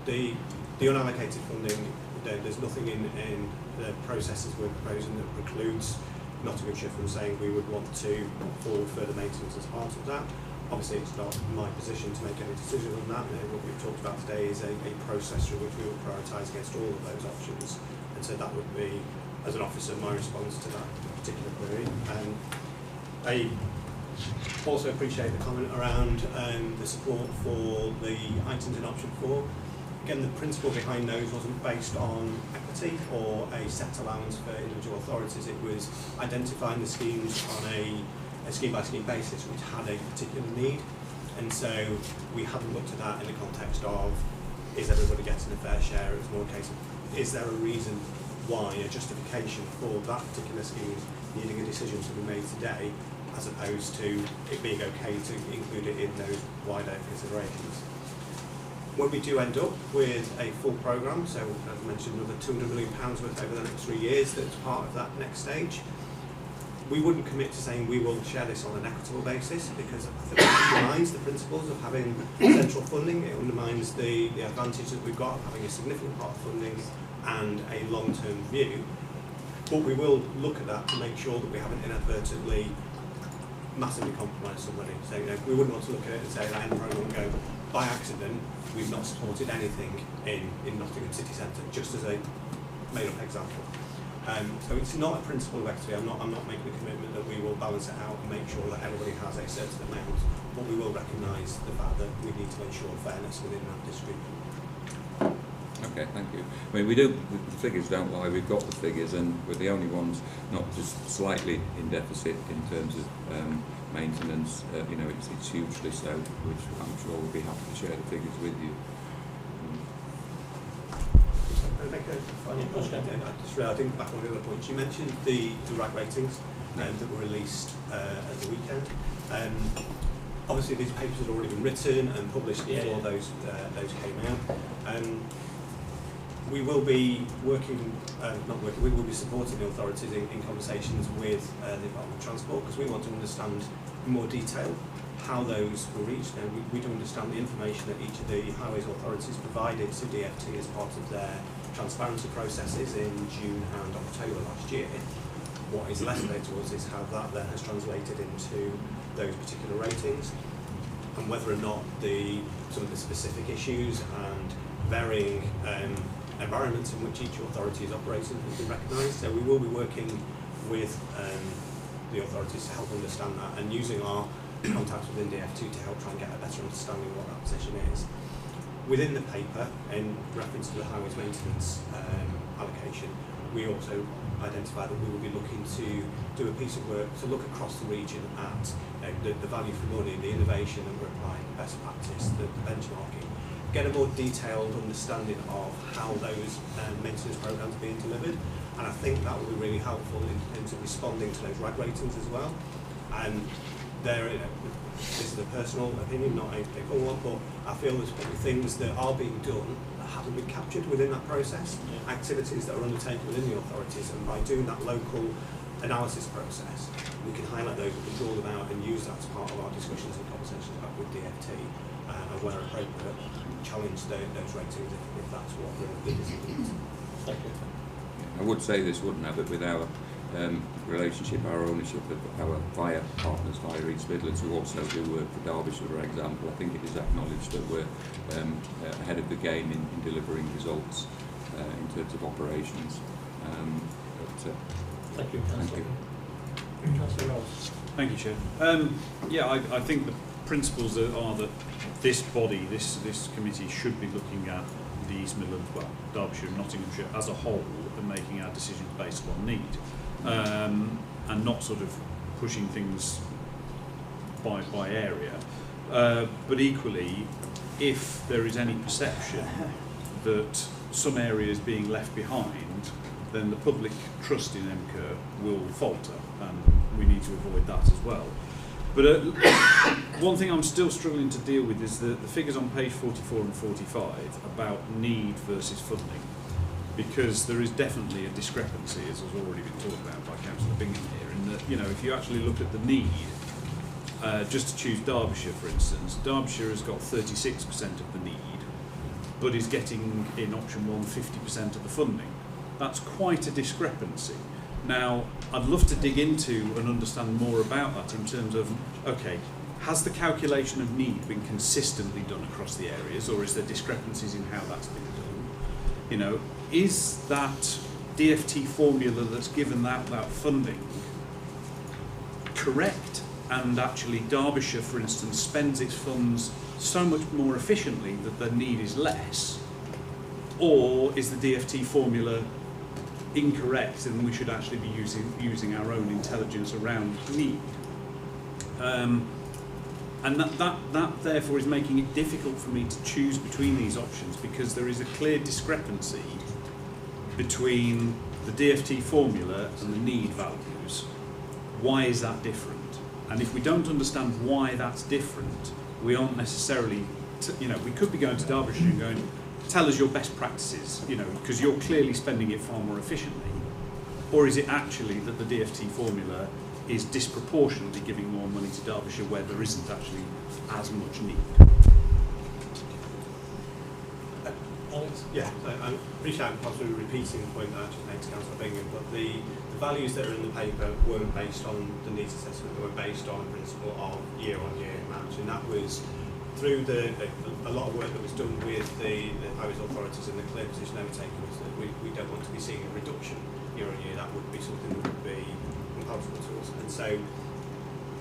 the unallocated funding, there's nothing in the processes we're proposing that precludes Nottinghamshire from saying we would want to put forward further maintenance as part of that. Obviously, it's not my position to make any decision on that. What we've talked about today is a process through which we will prioritise against all of those options, and so that would be, as an officer, my response to that particular query. I also appreciate the comment around the support for the items in option 4. Again, the principle behind those wasn't based on equity or a set allowance for individual authorities. It was identifying the schemes on a scheme-by-scheme basis which had a particular need. And so we hadn't looked at that in the context of, is everybody getting a fair share? It was more a case of, is there a reason why, a justification for that particular scheme needing a decision to be made today, as opposed to it being okay to include it in those wider considerations. When we do end up with a full programme, so as I mentioned, another £200 million worth over the next 3 years that's part of that next stage, we wouldn't commit to saying we will share this on an equitable basis, because I think it undermines the principles of having central funding. It undermines the advantage that we've got of having a significant part of funding and a long-term view. But we will look at that to make sure that we haven't inadvertently massively compromised somebody. So we wouldn't want to look at it and say that end programme and go, by accident, we've not supported anything in Nottingham City Centre, just as a made-up example. So it's not a principle of equity. I'm not making a commitment that we will balance it out and make sure that everybody has a certain amount, but we will recognise the fact that we need to ensure fairness within that distribution. Okay, thank you. I mean, we do, the figures don't lie, we've got the figures, and we're the only ones not just slightly in deficit in terms of maintenance. You know, it's hugely so, which I'm sure we'll be happy to share the figures with you. I'll make a final point. I think back on the other points. You mentioned the RAG ratings that were released at the weekend. Obviously, these papers had already been written and published before those came out. We will be working, we will be supporting the authorities in conversations with the Department of Transport, because we want to understand in more detail how those were reached. Now, we do understand the information that each of the highways authorities provided to DFT as part of their transparency processes in June and October last year. What is less clear to us is how that then has translated into those particular ratings, and whether or not some of the specific issues and varying environments in which each authority is operating has been recognised. So we will be working with the authorities to help understand that, and using our contacts within DF2 to help try and get a better understanding of what that position is. Within the paper, in reference to the highways maintenance allocation, we also identified that we will be looking to do a piece of work to look across the region at the value for money, the innovation that we're applying, the best practice, the benchmarking, get a more detailed understanding of how those maintenance programmes are being delivered. And I think that will be really helpful in terms of responding to those RAG ratings as well. And this is a personal opinion, not a full one, but I feel there's probably things that are being done that haven't been captured within that process, activities that are undertaken within the authorities, and by doing that local analysis process, we can highlight those, we can draw them out and use that as part of our discussions and conversations back with DFT, and where appropriate, challenge those ratings if that's what the decision is. Thank you. I would say this wouldn't have it with our relationship, our ownership of our via partners, via East Midlands, who also do work for Derbyshire, for example. I think it is acknowledged that we're ahead of the game in delivering results in terms of operations. Thank you, Councillor. Councillor Ross. Thank you, Chair. I think the principles are that this body, this committee, should be looking at the East Midlands, well, Derbyshire and Nottinghamshire as a whole, and making our decisions based on need, and not sort of pushing things by area. But equally, if there is any perception that some areas being left behind, then the public trust in EMCCA will falter, and we need to avoid that as well. But one thing I'm still struggling to deal with is the figures on page 44 and 45 about need versus funding, because there is definitely a discrepancy, as has already been talked about by Councillor Bingham here, in that, you know, if you actually look at the need, just to choose Derbyshire for instance, Derbyshire has got 36% of the need, but is getting in option 1 50% of the funding. That's quite a discrepancy. Now, I'd love to dig into and understand more about that in terms of, okay, has the calculation of need been consistently done across the areas, or is there discrepancies in how that's been done? You know, is that DFT formula that's given that funding correct? And actually Derbyshire, for instance, spends its funds so much more efficiently that the need is less? Or is the DFT formula incorrect and we should actually be using our own intelligence around need? And that therefore is making it difficult for me to choose between these options, because there is a clear discrepancy between the DFT formula and the need values. Why is that different? And if we don't understand why that's different, we aren't necessarily, we could be going to Derbyshire and going, tell us your best practices, because you're clearly spending it far more efficiently. Or is it actually that the DFT formula is disproportionately giving more money to Derbyshire where there isn't actually as much need? Yeah, so I appreciate I'm possibly repeating the point that I just made to Councillor Bingham, but the values that are in the paper weren't based on the needs assessment, they were based on a principle of year-on-year match, and that was through a lot of work that was done with the highways authorities, and the clear position they were taking was that we don't want to be seeing a reduction year-on-year. That would be something that would be unpalatable to us, and so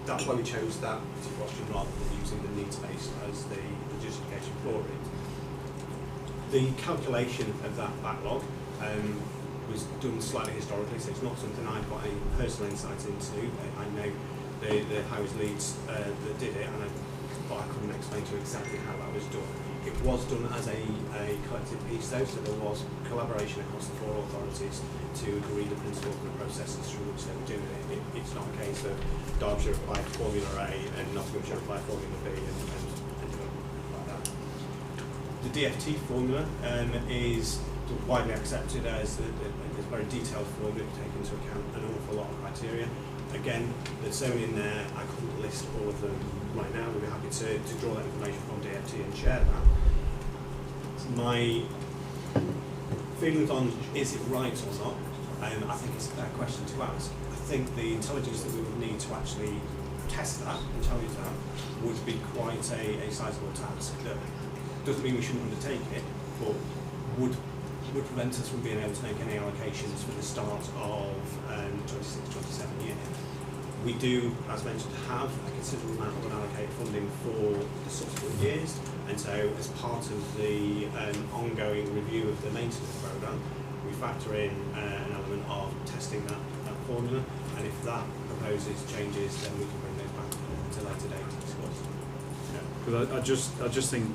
that's why we chose that particular option rather than using the needs-based as the justification for it. The calculation of that backlog was done slightly historically, so it's not something I've got any personal insight into. I know the highways leads that did it, but I couldn't explain to you exactly how that was done. It was done as a collective piece though, so there was collaboration across the 4 authorities to agree the principles and the processes through which they were doing it. It's not a case of Derbyshire applied Formula A and Nottinghamshire applied Formula B and like that. The DFT formula is widely accepted as a very detailed formula to take into account an awful lot of criteria. Again, there's so many in there, I couldn't list all of them right now. We'd be happy to draw that information from DFT and share that. My feelings on is it right or not, I think it's a fair question to ask. I think the intelligence that we would need to actually test that and tell you that would be quite a sizable task. That doesn't mean we shouldn't undertake it, but would prevent us from being able to make any allocations for the start of 26-27 year. We do, as mentioned, have a considerable amount of unallocated funding for the subsequent years, and so as part of the ongoing review of the maintenance programme, we factor in an element of testing that formula, and if that proposes changes, then we can bring those back at a later date to discuss. Because I just think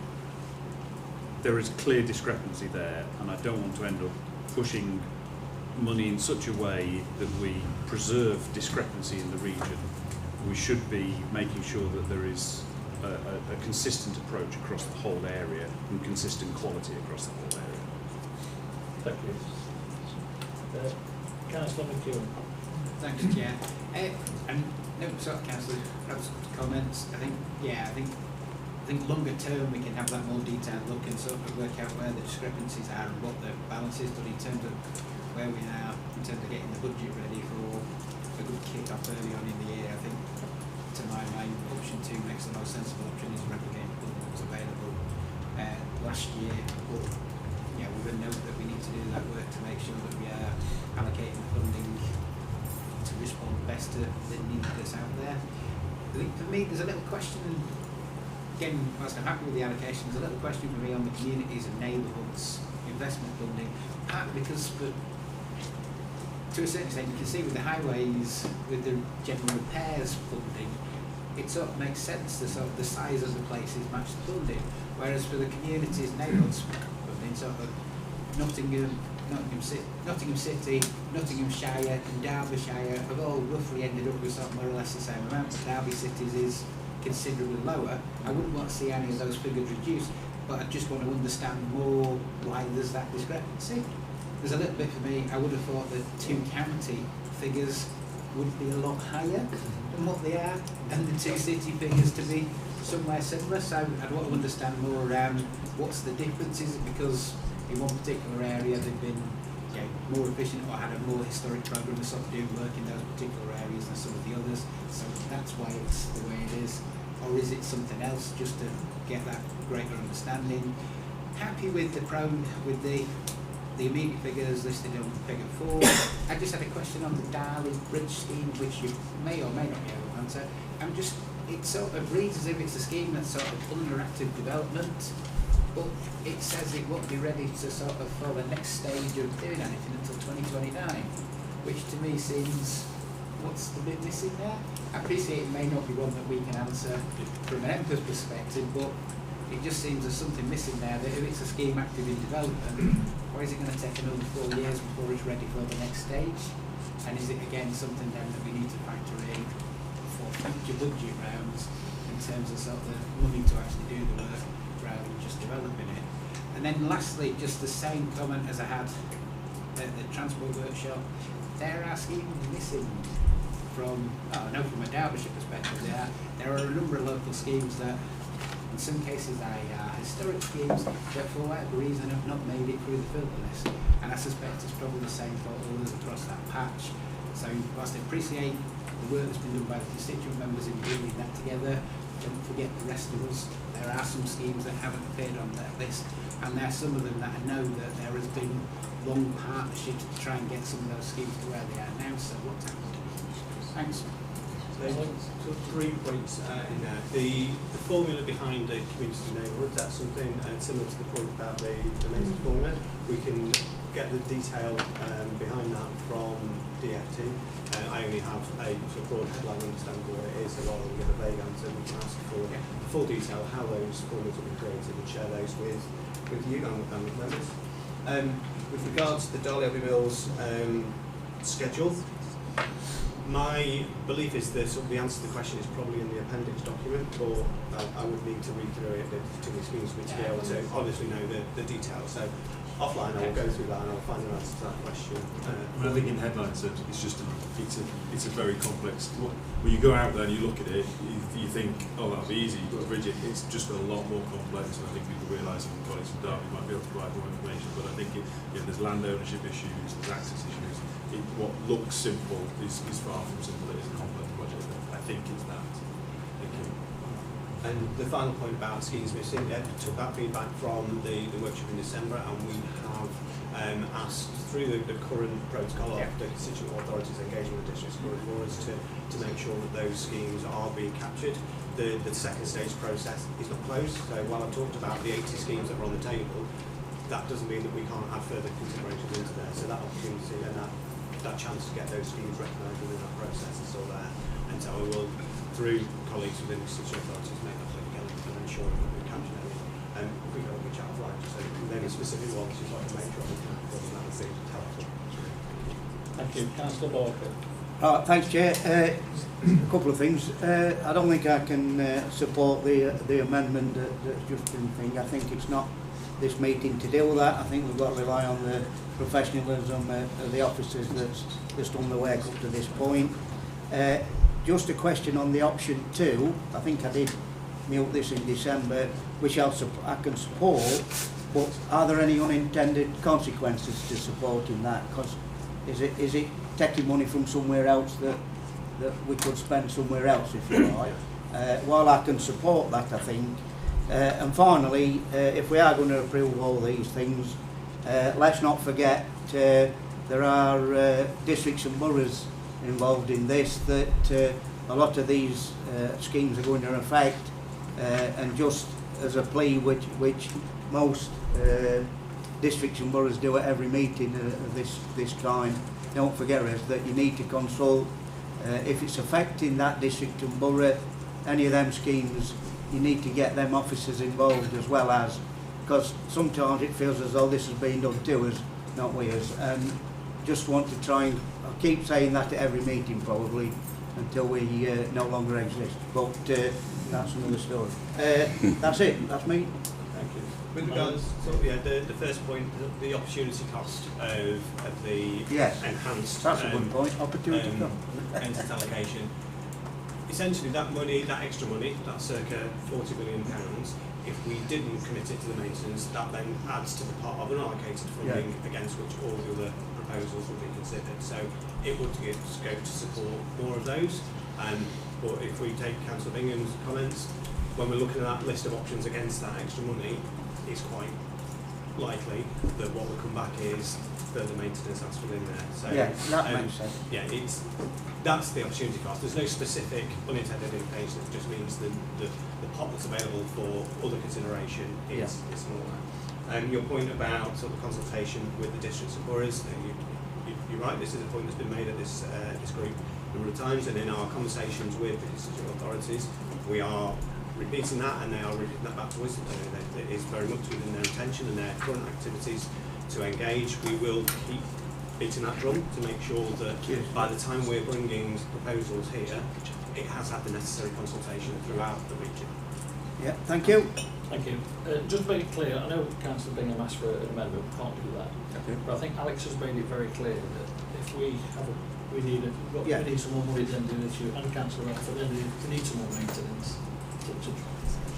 there is clear discrepancy there, and I don't want to end up pushing money in such a way that we preserve discrepancy in the region. We should be making sure that there is a consistent approach across the whole area and consistent quality across the whole area. Thank you. Councillor McEwen. Thanks, Chair. And no sort of councillor comments. I think longer term we can have that more detailed look and sort of work out where the discrepancies are and what the balance is, but in terms of where we are, in terms of getting the budget ready for a good kick-off early on in the year, I think to my mind option 2 makes the most sensible option is replicating what was available last year, but with a note that we need to do that work to make sure that we are allocating funding to respond best to the need that's out there. I think for me there's a little question. Again, whilst I'm happy with the allocation, there's a little question for me on the communities and neighbourhoods investment funding, partly because to a certain extent you can see with the highways, with the general repairs funding, it sort of makes sense that sort of the size of the places match the funding, whereas for the communities, neighbourhoods funding, sort of Nottingham City, Nottinghamshire and Derbyshire have all roughly ended up with sort of more or less the same amount, but Derby Cities is considerably lower. I wouldn't want to see any of those figures reduced, but I just want to understand more why there's that discrepancy. There's a little bit for me, I would have thought the 2 county figures would be a lot higher than what they are, and the 2 city figures to be somewhere similar, so I'd want to understand more around what's the difference. Is it because in one particular area they've been more efficient or had a more historic programme of sort of doing work in those particular areas than some of the others, so that's why it's the way it is? Or is it something else, just to get that greater understanding? Happy with the immediate figures listed on figure 4. I just had a question on the Darley Bridge scheme, which you may or may not be able to answer. It sort of reads as if it's a scheme that's sort of under active development, but it says it won't be ready to sort of for the next stage of doing anything until 2029, which to me seems, what's the bit missing there? I appreciate it may not be one that we can answer from an MPA's perspective, but it just seems there's something missing there, that if it's a scheme active in development, why is it going to take another 4 years before it's ready for the next stage? And is it again something then that we need to factor in for future budget rounds in terms of sort of the money to actually do the work rather than just developing it. And then lastly, just the same comment as I had at the transport workshop, there are schemes missing from, I know from a Derbyshire perspective, there are a number of local schemes that in some cases are historic schemes that for whatever reason have not made it through the filter list. And I suspect it's probably the same for others across that patch. So whilst I appreciate the work that's been done by the constituent members in bringing that together, don't forget the rest of us. There are some schemes that haven't appeared on that list, and there are some of them that I know that there has been long partnerships to try and get some of those schemes to where they are now. So what's happened? Thanks. So 3 points in there. The formula behind the community neighbourhoods, that's something similar to the point about the maintenance formula. We can get the detail behind that from DFT. I only have a sort of broad headline understanding of what it is, so rather than give a vague answer, we can ask for full detail how those formulas will be created and share those with you and with members. With regards to the Darley Abbey Mills schedule, my belief is that sort of the answer to the question is probably in the appendix document, or I would need to read through it to the schemes for me to be able to obviously know the details. So offline I will go through that and I'll find an answer to that question. I think in headline terms, it's a very complex. When you go out there and you look at it, you think, oh, that'll be easy. But Bridget, it's just a lot more complex, and I think people realise, and colleagues from Derby might be able to provide more information. But I think there's land ownership issues, there's access issues. What looks simple is far from simple. It is a complex project. I think it's that. Thank you. And the final point about schemes missing, took that feedback from the workshop in December, and we have asked through the current protocol of the constituent authorities engaging with districts for us to make sure that those schemes are being captured. The second stage process is not closed, so while I've talked about the 80 schemes that are on the table, that doesn't mean that we can't have further considerations into there. So that opportunity and that chance to get those schemes recognised within that process is still there. And so I will, through colleagues within the constituent authorities, make that clear again and ensure that we capture them. If we go over chat offline, just so maybe specific ones you'd like to make sure we can put them that would be helpful. Thank you. Councillor Walker. Thanks, Chair. A couple of things. I don't think I can support the amendment that's just been thing. I think it's not this meeting to deal with that. I think we've got to rely on the professionalism of the officers that's done the work up to this point. Just a question on the option 2. I think I did mute this in December, which I can support, but are there any unintended consequences to supporting that? Because is it taking money from somewhere else that we could spend somewhere else, if you like? While I can support that, I think. And finally, if we are going to approve all these things, let's not forget there are districts and boroughs involved in this that a lot of these schemes are going to affect, and just as a plea which most districts and boroughs do at every meeting of this kind, don't forget is that you need to consult if it's affecting that district and borough, any of them schemes, you need to get them officers involved as well as, because sometimes it feels as though this has been done to us, not we us, and just want to try and, I'll keep saying that at every meeting probably until we no longer exist, but that's another story. That's it, that's me. Thank you. With regards to the first point, the opportunity cost of the enhanced that's a good point. Opportunity cost. Enhanced allocation. Essentially, that money, that extra money, that's circa £40 billion. If we didn't commit it to the maintenance, that then adds to the pot of unallocated funding against which all the other proposals would be considered. So it would give scope to support more of those. But if we take Councillor Bingham's comments, when we're looking at that list of options against that extra money, it's quite likely that what will come back is further maintenance that's within there. So that makes sense. That's the opportunity cost. There's no specific unintended implication. It just means that the pot that's available for other consideration is smaller. Your point about sort of consultation with the districts and boroughs, you're right. This is a point that's been made at this group a number of times, and in our conversations with the constituent authorities, we are repeating that, and they are repeating that back to us. It is very much within their intention and their current activities to engage. We will keep beating that drum to make sure that by the time we're bringing proposals here, it has had the necessary consultation throughout the region. Yeah, thank you. Thank you. Just to make it clear, I know Councillor Bingham asked for an amendment, we can't do that. Okay. But I think Alex has made it very clear that if we have we need some more money at the end of the issue, and Councillor Ralph, at the end of we need some more maintenance.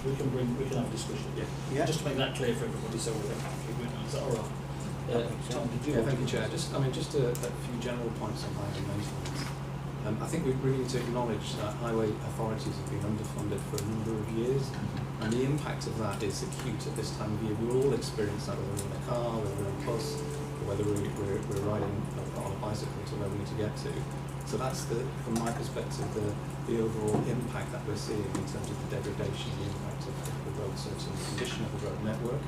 We can have a discussion. Yeah. Just to make that clear for everybody, so we're is that all right? Tom, did you? Yeah, thank you, Chair. Just a few general points on highway maintenance. I think we really need to acknowledge that highway authorities have been underfunded for a number of years, and the impact of that is acute at this time of year. We all experience that, whether we're in a car, whether we're in a bus, or whether we're riding on a bicycle to where we need to get to. So that's from my perspective, the overall impact that we're seeing in terms of the degradation, the impact of the road surface and the condition of the road network.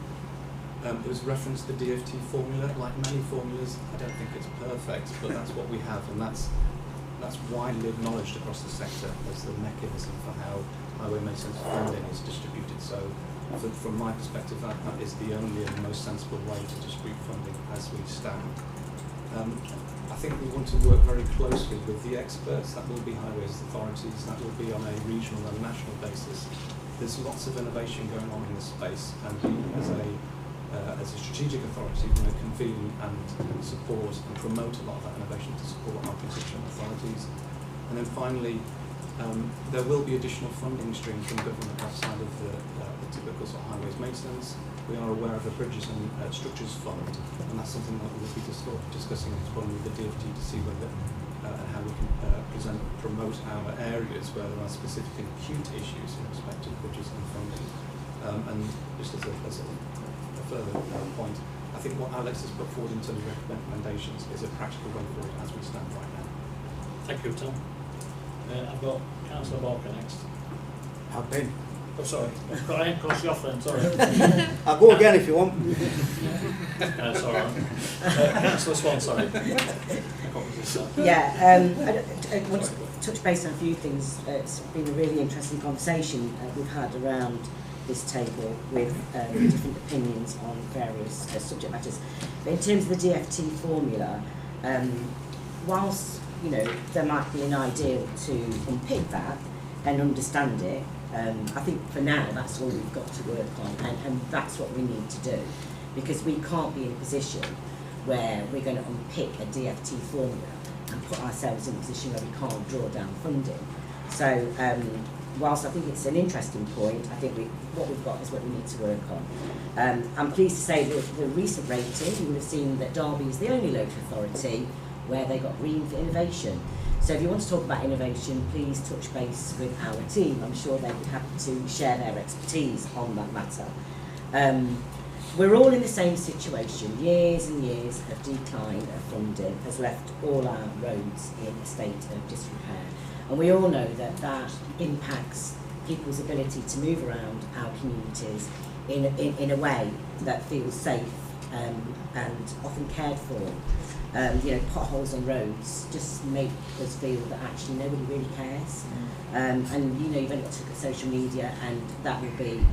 It was referenced the DFT formula. Like many formulas, I don't think it's perfect, but that's what we have, and that's widely acknowledged across the sector as the mechanism for how highway maintenance funding is distributed. So from my perspective, that is the only and most sensible way to distribute funding as we stand. I think we want to work very closely with the experts. That will be highways authorities, that will be on a regional and national basis. There's lots of innovation going on in this space, and we as a strategic authority, we want to convene and support and promote a lot of that innovation to support our constituent authorities. And then finally, there will be additional funding streams from government outside of the typical sort of highways maintenance. We are aware of a Bridges and Structures Fund, and that's something that we'll be discussing and exploring with the DFT to see whether and how we can present and promote our areas where there are specific and acute issues in respect to bridges and funding. And just as a further point, I think what Alex has put forward in terms of recommendations is a practical way forward as we stand right now. Thank you, Tom. I've got Councillor Barker next. I've been. Oh, sorry. I ain't crossed you off then, sorry. I'll go again if you want. Sorry. Councillor Swan, sorry. Yeah, I want to touch base on a few things. It's been a really interesting conversation we've had around this table with different opinions on various subject matters. But in terms of the DFT formula, whilst there might be an ideal to unpick that and understand it, I think for now that's all we've got to work on, and that's what we need to do, because we can't be in a position where we're going to unpick a DFT formula and put ourselves in a position where we can't draw down funding. So whilst I think it's an interesting point, I think what we've got is what we need to work on. I'm pleased to say that the recent rating, you will have seen that Derby is the only local authority where they got green for innovation. So if you want to talk about innovation, please touch base with our team. I'm sure they'd be happy to share their expertise on that matter. We're all in the same situation. Years and years of decline of funding has left all our roads in a state of disrepair. And we all know that that impacts people's ability to move around our communities in a way that feels safe and often cared for. Potholes on roads just make us feel that actually nobody really cares. And you've only got to look at social media, and that will be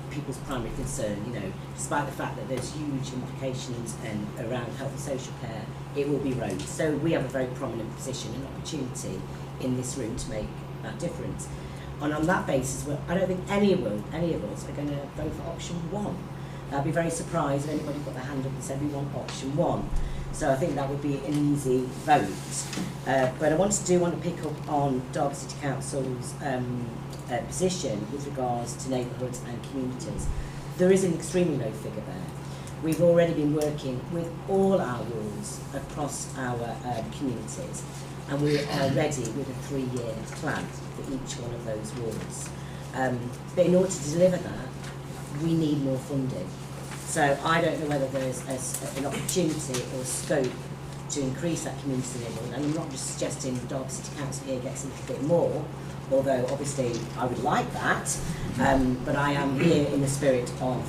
people's primary concern. Despite the fact that there's huge implications around health and social care, it will be roads. So we have a very prominent position and opportunity in this room to make that difference. And on that basis, I don't think any of us are going to vote for option one. I'd be very surprised if anybody put their hand up and said we want option one. So I think that would be an easy vote. But I want to pick up on Derby City Council's position with regards to neighbourhoods and communities. There is an extremely low figure there. We've already been working with all our wards across our communities, and we are ready with a 3-year plan for each one of those wards. But in order to deliver that, we need more funding. So I don't know whether there's an opportunity or scope to increase that community neighbourhood. And I'm not just suggesting Derby City Council here gets a little bit more, although obviously I would like that, but I am here in the spirit of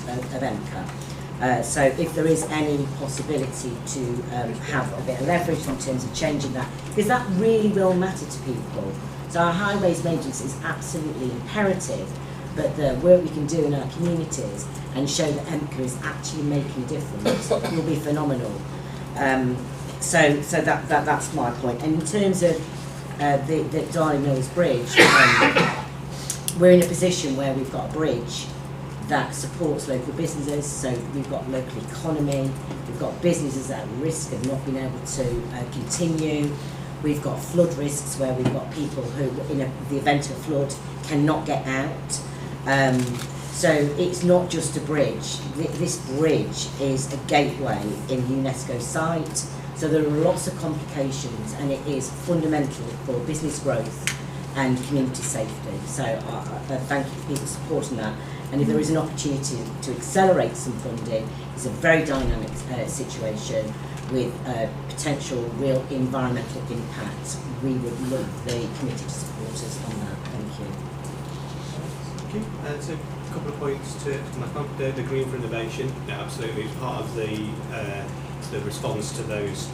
EMCCA. So if there is any possibility to have a bit of leverage in terms of changing that, because that really will matter to people. So our highways maintenance is absolutely imperative, but the work we can do in our communities and show that EMCCA is actually making a difference will be phenomenal. So that's my point. And in terms of the Darling Mills Bridge, we're in a position where we've got a bridge that supports local businesses, so we've got local economy, we've got businesses at risk of not being able to continue, we've got flood risks where we've got people who, in the event of flood, cannot get out. So it's not just a bridge. This bridge is a gateway in UNESCO site, so there are lots of complications, and it is fundamental for business growth and community safety. So I thank you for people supporting that. And if there is an opportunity to accelerate some funding, it's a very dynamic situation with potential real environmental impact. We would love the committee to support us on that. Thank you. Thank you. So a couple of points to my comment. The Green for Innovation, yeah, absolutely. It's part of the response to those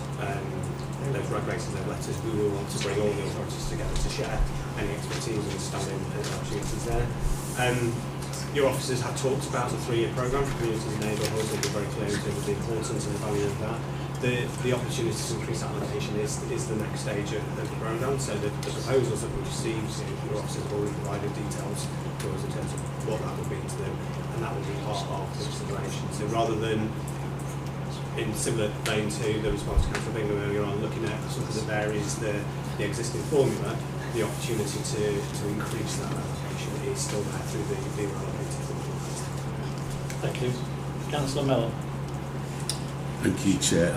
road races and letters. We will want to bring all the authorities together to share any expertise and understanding and opportunities there. Your officers have talked about the 3-year programme for communities and neighbourhoods. They've been very clear in terms of the importance and the value of that. The opportunity to increase allocation is the next stage of the programme. So the proposals that we've received, your officers have already provided details to us in terms of what that would mean to them, and that will be part of the consideration. So rather than, in similar vein to the response to Councillor Bingham earlier on, looking at something that varies the existing formula, the opportunity to increase that allocation is still there through the allocated formula. Thank you. Councillor Mellon. Thank you, Chair.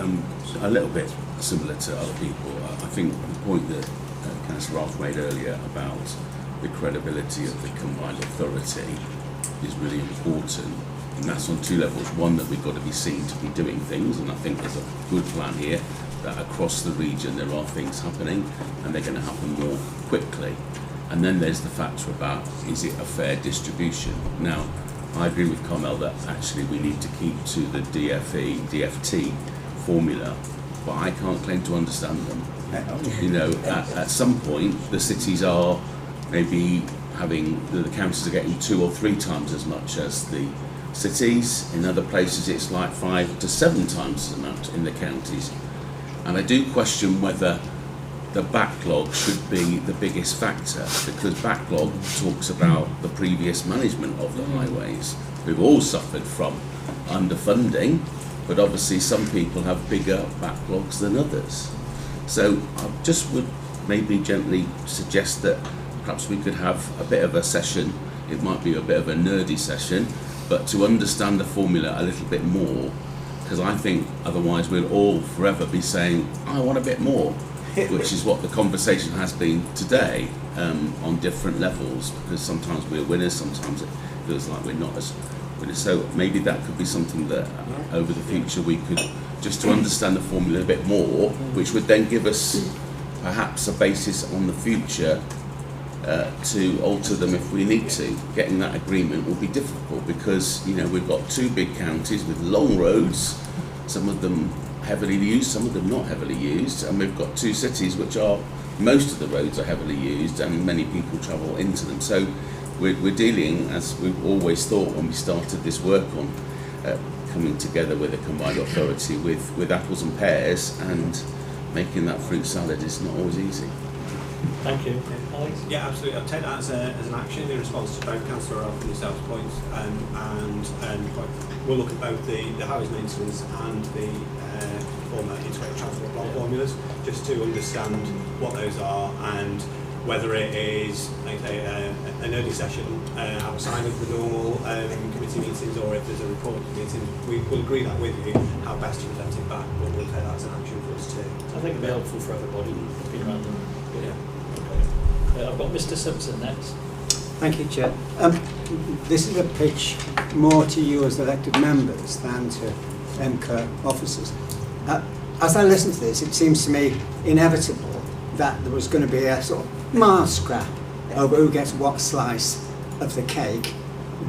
A little bit similar to other people. I think the point that Councillor Ralph made earlier about the credibility of the combined authority is really important. And that's on 2 levels. One, that we've got to be seen to be doing things, and I think there's a good plan here that across the region there are things happening, and they're going to happen more quickly. And then there's the factor about, is it a fair distribution? Now, I agree with Carmel that actually we need to keep to the DFT formula, but I can't claim to understand them. You know, at some point, the cities are maybe having, the counties are getting 2 or 3 times as much as the cities. In other places, it's like 5 to 7 times as much in the counties. And I do question whether the backlog should be the biggest factor, because backlog talks about the previous management of the highways. We've all suffered from underfunding, but obviously some people have bigger backlogs than others. So I just would maybe gently suggest that perhaps we could have a bit of a session. It might be a bit of a nerdy session, but to understand the formula a little bit more, because I think otherwise we'll all forever be saying, I want a bit more. Which is what the conversation has been today, on different levels, because sometimes we're winners, sometimes it feels like we're not as winners. So maybe that could be something that over the future we could, just to understand the formula a bit more, which would then give us perhaps a basis on the future to alter them if we need to. Getting that agreement will be difficult because, you know, we've got 2 big counties with long roads, some of them heavily used, some of them not heavily used, and we've got 2 cities which are, most of the roads are heavily used and many people travel into them. So we're dealing, as we've always thought when we started this work on coming together with a combined authority, with apples and pears, and making that fruit salad is not always easy. Thank you. Alex? Yeah, absolutely. I'll take that as an action in response to both Councillor Ralph and yourself's points, and we'll look at both the highways maintenance and the former integrated transport plan formulas, just to understand what those are and whether it is, like a nerdy session outside of the normal committee meetings, or if there's a report meeting. We will agree that with you, how best to present it back, but we'll take that as an action for us too. I think it'd be helpful for everybody. Be random. Yeah. Okay. I've got Mr. Simpson next. Thank you, Chair. This is a pitch more to you as elected members than to EMCCA officers. As I listen to this, it seems to me inevitable that there was going to be a sort of mile scrap over who gets what slice of the cake,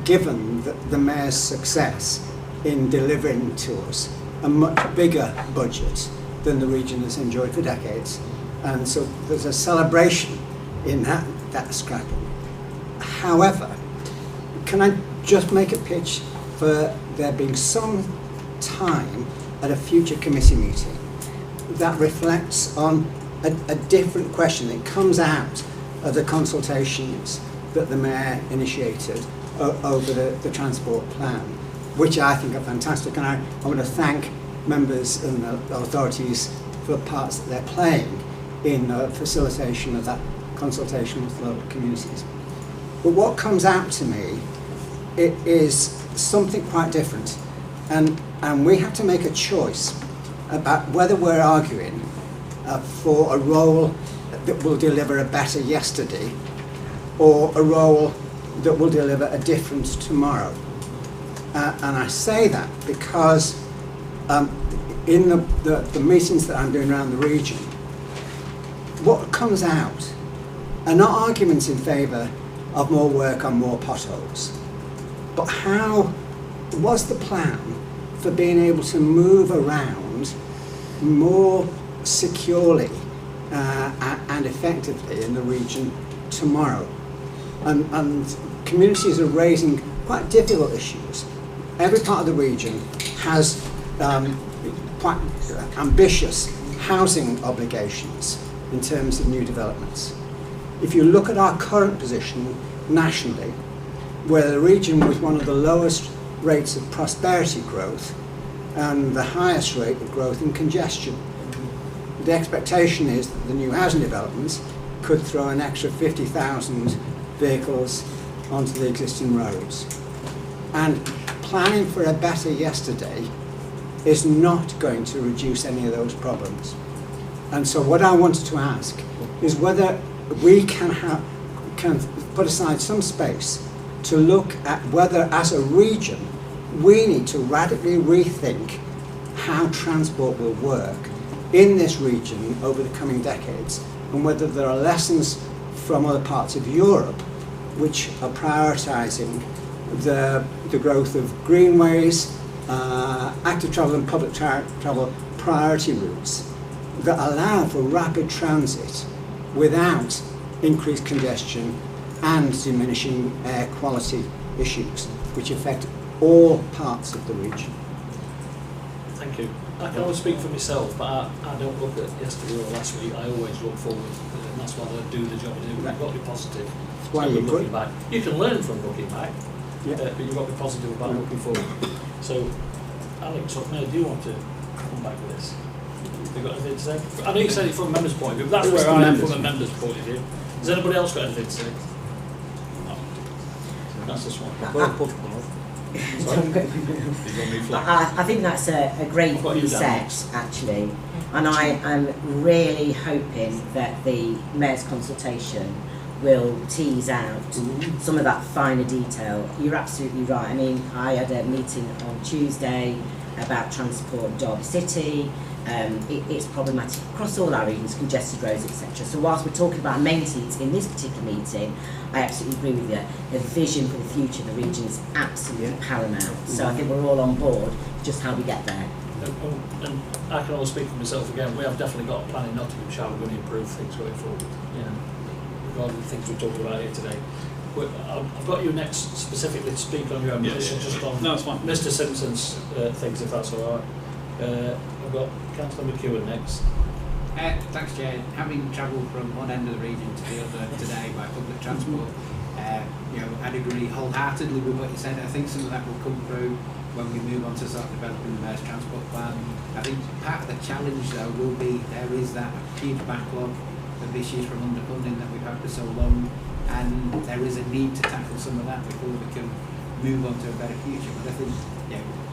given the Mayor's success in delivering to us a much bigger budget than the region has enjoyed for decades. And so there's a celebration in that scrapping. However, can I just make a pitch for there being some time at a future committee meeting that reflects on a different question. It comes out of the consultations that the Mayor initiated over the transport plan, which I think are fantastic, and I want to thank members and the authorities for the parts that they're playing in facilitation of that consultation with local communities. But what comes out to me, it is something quite different, and we have to make a choice about whether we're arguing for a role that will deliver a better yesterday or a role that will deliver a different tomorrow. And I say that because in the meetings that I'm doing around the region, what comes out are not arguments in favour of more work on more potholes, but how was the plan for being able to move around more securely and effectively in the region tomorrow. And communities are raising quite difficult issues. Every part of the region has quite ambitious housing obligations in terms of new developments. If you look at our current position nationally, we're the region with one of the lowest rates of prosperity growth and the highest rate of growth in congestion. The expectation is that the new housing developments could throw an extra 50,000 vehicles onto the existing roads. And planning for a better yesterday is not going to reduce any of those problems. And so what I wanted to ask is whether we can put aside some space to look at whether, as a region, we need to radically rethink how transport will work in this region over the coming decades, and whether there are lessons from other parts of Europe which are prioritising the growth of greenways, active travel and public travel priority routes that allow for rapid transit without increased congestion and diminishing air quality issues, which affect all parts of the region. Thank you. I can only speak for myself, but I don't look at yesterday or last week. I always look forward, and that's why I do the job I do. You've got to be positive. That's why you're looking back. You can learn from looking back, yeah. But you've got to be positive about looking forward. So, Alex, do you want to come back with this? Have you got anything to say? I know you said it from a member's point of view, but that's where I am from a member's point of view. Has anybody else got anything to say? No. That's this one. I think that's a great reset, actually, and I am really hoping that the Mayor's consultation will tease out some of that finer detail. You're absolutely right. I mean, I had a meeting on Tuesday about transport in Derby City. It's problematic across all our regions, congested roads, etc. So whilst we're talking about maintenance in this particular meeting, I absolutely agree with you. The vision for the future of the region is absolutely paramount. So I think we're all on board, just how we get there. And I can only speak for myself again. We have definitely got a plan in Nottinghamshire. We're going to improve things going forward. You know, regarding the things we're talking about here today. I've got you next specifically to speak on your own position, just on Mr. Simpson's things, if that's all right. I've got Councillor McEwen next. Thanks, Chair. Having travelled from one end of the region to the other today by public transport, I'd agree wholeheartedly with what you said. I think some of that will come through when we move on to start developing the Mayor's transport plan. I think part of the challenge, though, will be there is that huge backlog of issues from underfunding that we've had for so long, and there is a need to tackle some of that before we can move on to a better future. But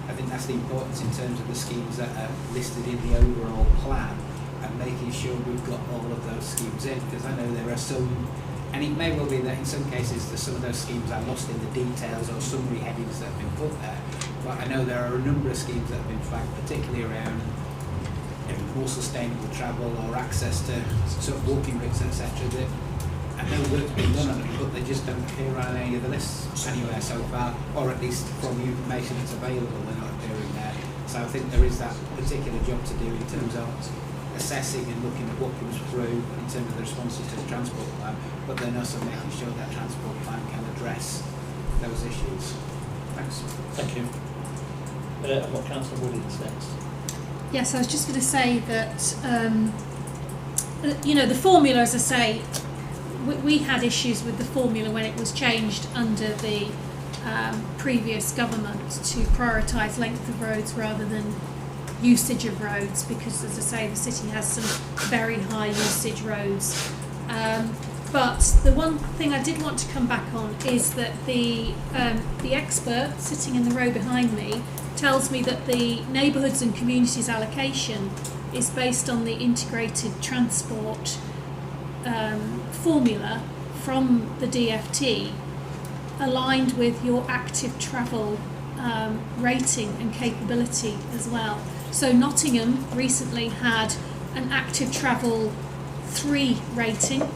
I think that's the importance in terms of the schemes that are listed in the overall plan, and making sure we've got all of those schemes in, because I know there are some, and it may well be that in some cases some of those schemes are lost in the details or summary headings that have been put there, but I know there are a number of schemes that have been flagged, particularly around more sustainable travel or access to sort of walking routes, etc. that I know work's been done on them, but they just don't appear on any of the lists anywhere so far, or at least from the information that's available, they're not appearing there. So I think there is that particular job to do in terms of assessing and looking at what comes through in terms of the responses to the transport plan, but then also making sure that transport plan can address those issues. Thanks. Thank you. I've got Councillor Woodings next. Yes, I was just going to say that you know, the formula, as I say, we had issues with the formula when it was changed under the previous government to prioritise length of roads rather than usage of roads, because, as I say, the city has some very high usage roads. But the one thing I did want to come back on is that the expert sitting in the row behind me tells me that the neighbourhoods and communities allocation is based on the integrated transport formula from the DFT, aligned with your active travel rating and capability as well. So Nottingham recently had an active travel 3 rating.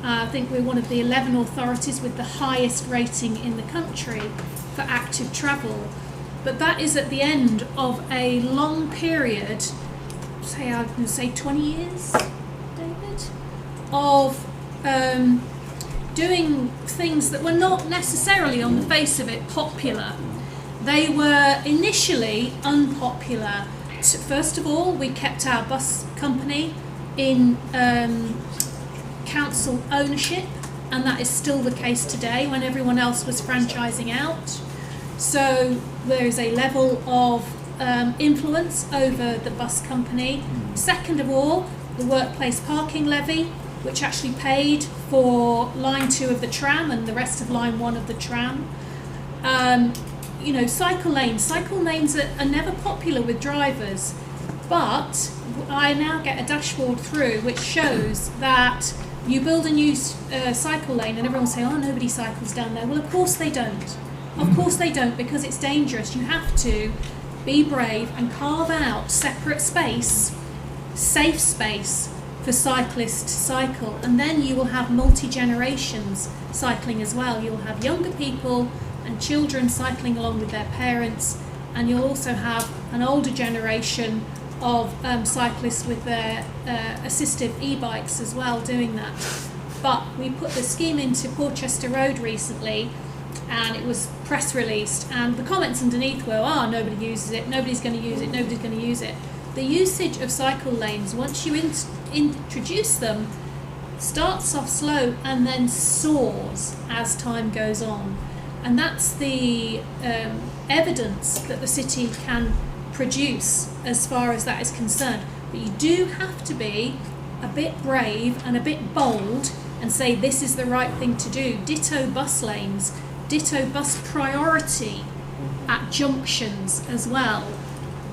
I think we're one of the 11 authorities with the highest rating in the country for active travel. But that is at the end of a long period, I'm going to say 20 years, David, of doing things that were not necessarily on the face of it popular. They were initially unpopular. First of all, we kept our bus company in council ownership, and that is still the case today when everyone else was franchising out. So there is a level of influence over the bus company. Second of all, the workplace parking levy, which actually paid for line 2 of the tram and the rest of line 1 of the tram. You know, cycle lanes are never popular with drivers, but I now get a dashboard through which shows that you build a new cycle lane and everyone will say, oh, nobody cycles down there. Well, of course they don't. Of course they don't, because it's dangerous. You have to be brave and carve out separate space, safe space for cyclists to cycle, and then you will have multi-generations cycling as well. You'll have younger people and children cycling along with their parents, and you'll also have an older generation of cyclists with their assistive e-bikes as well doing that. But we put the scheme into Porchester Road recently, and it was press released, and the comments underneath were, nobody uses it, nobody's going to use it, nobody's going to use it. The usage of cycle lanes, once you introduce them, starts off slow and then soars as time goes on. And that's the evidence that the city can produce as far as that is concerned. But you do have to be a bit brave and a bit bold and say this is the right thing to do. Ditto bus lanes, ditto bus priority at junctions as well,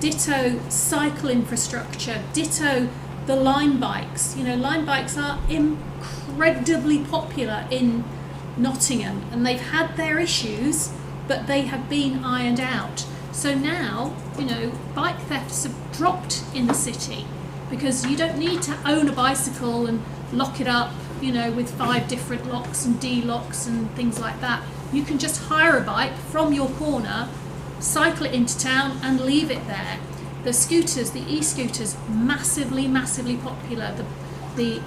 ditto cycle infrastructure, ditto the line bikes. You know, line bikes are incredibly popular in Nottingham, and they've had their issues, but they have been ironed out. So now, you know, bike thefts have dropped in the city because you don't need to own a bicycle and lock it up, you know, with 5 different locks and D-locks and things like that. You can just hire a bike from your corner, cycle it into town and leave it there. The scooters, the e-scooters, massively, massively popular. The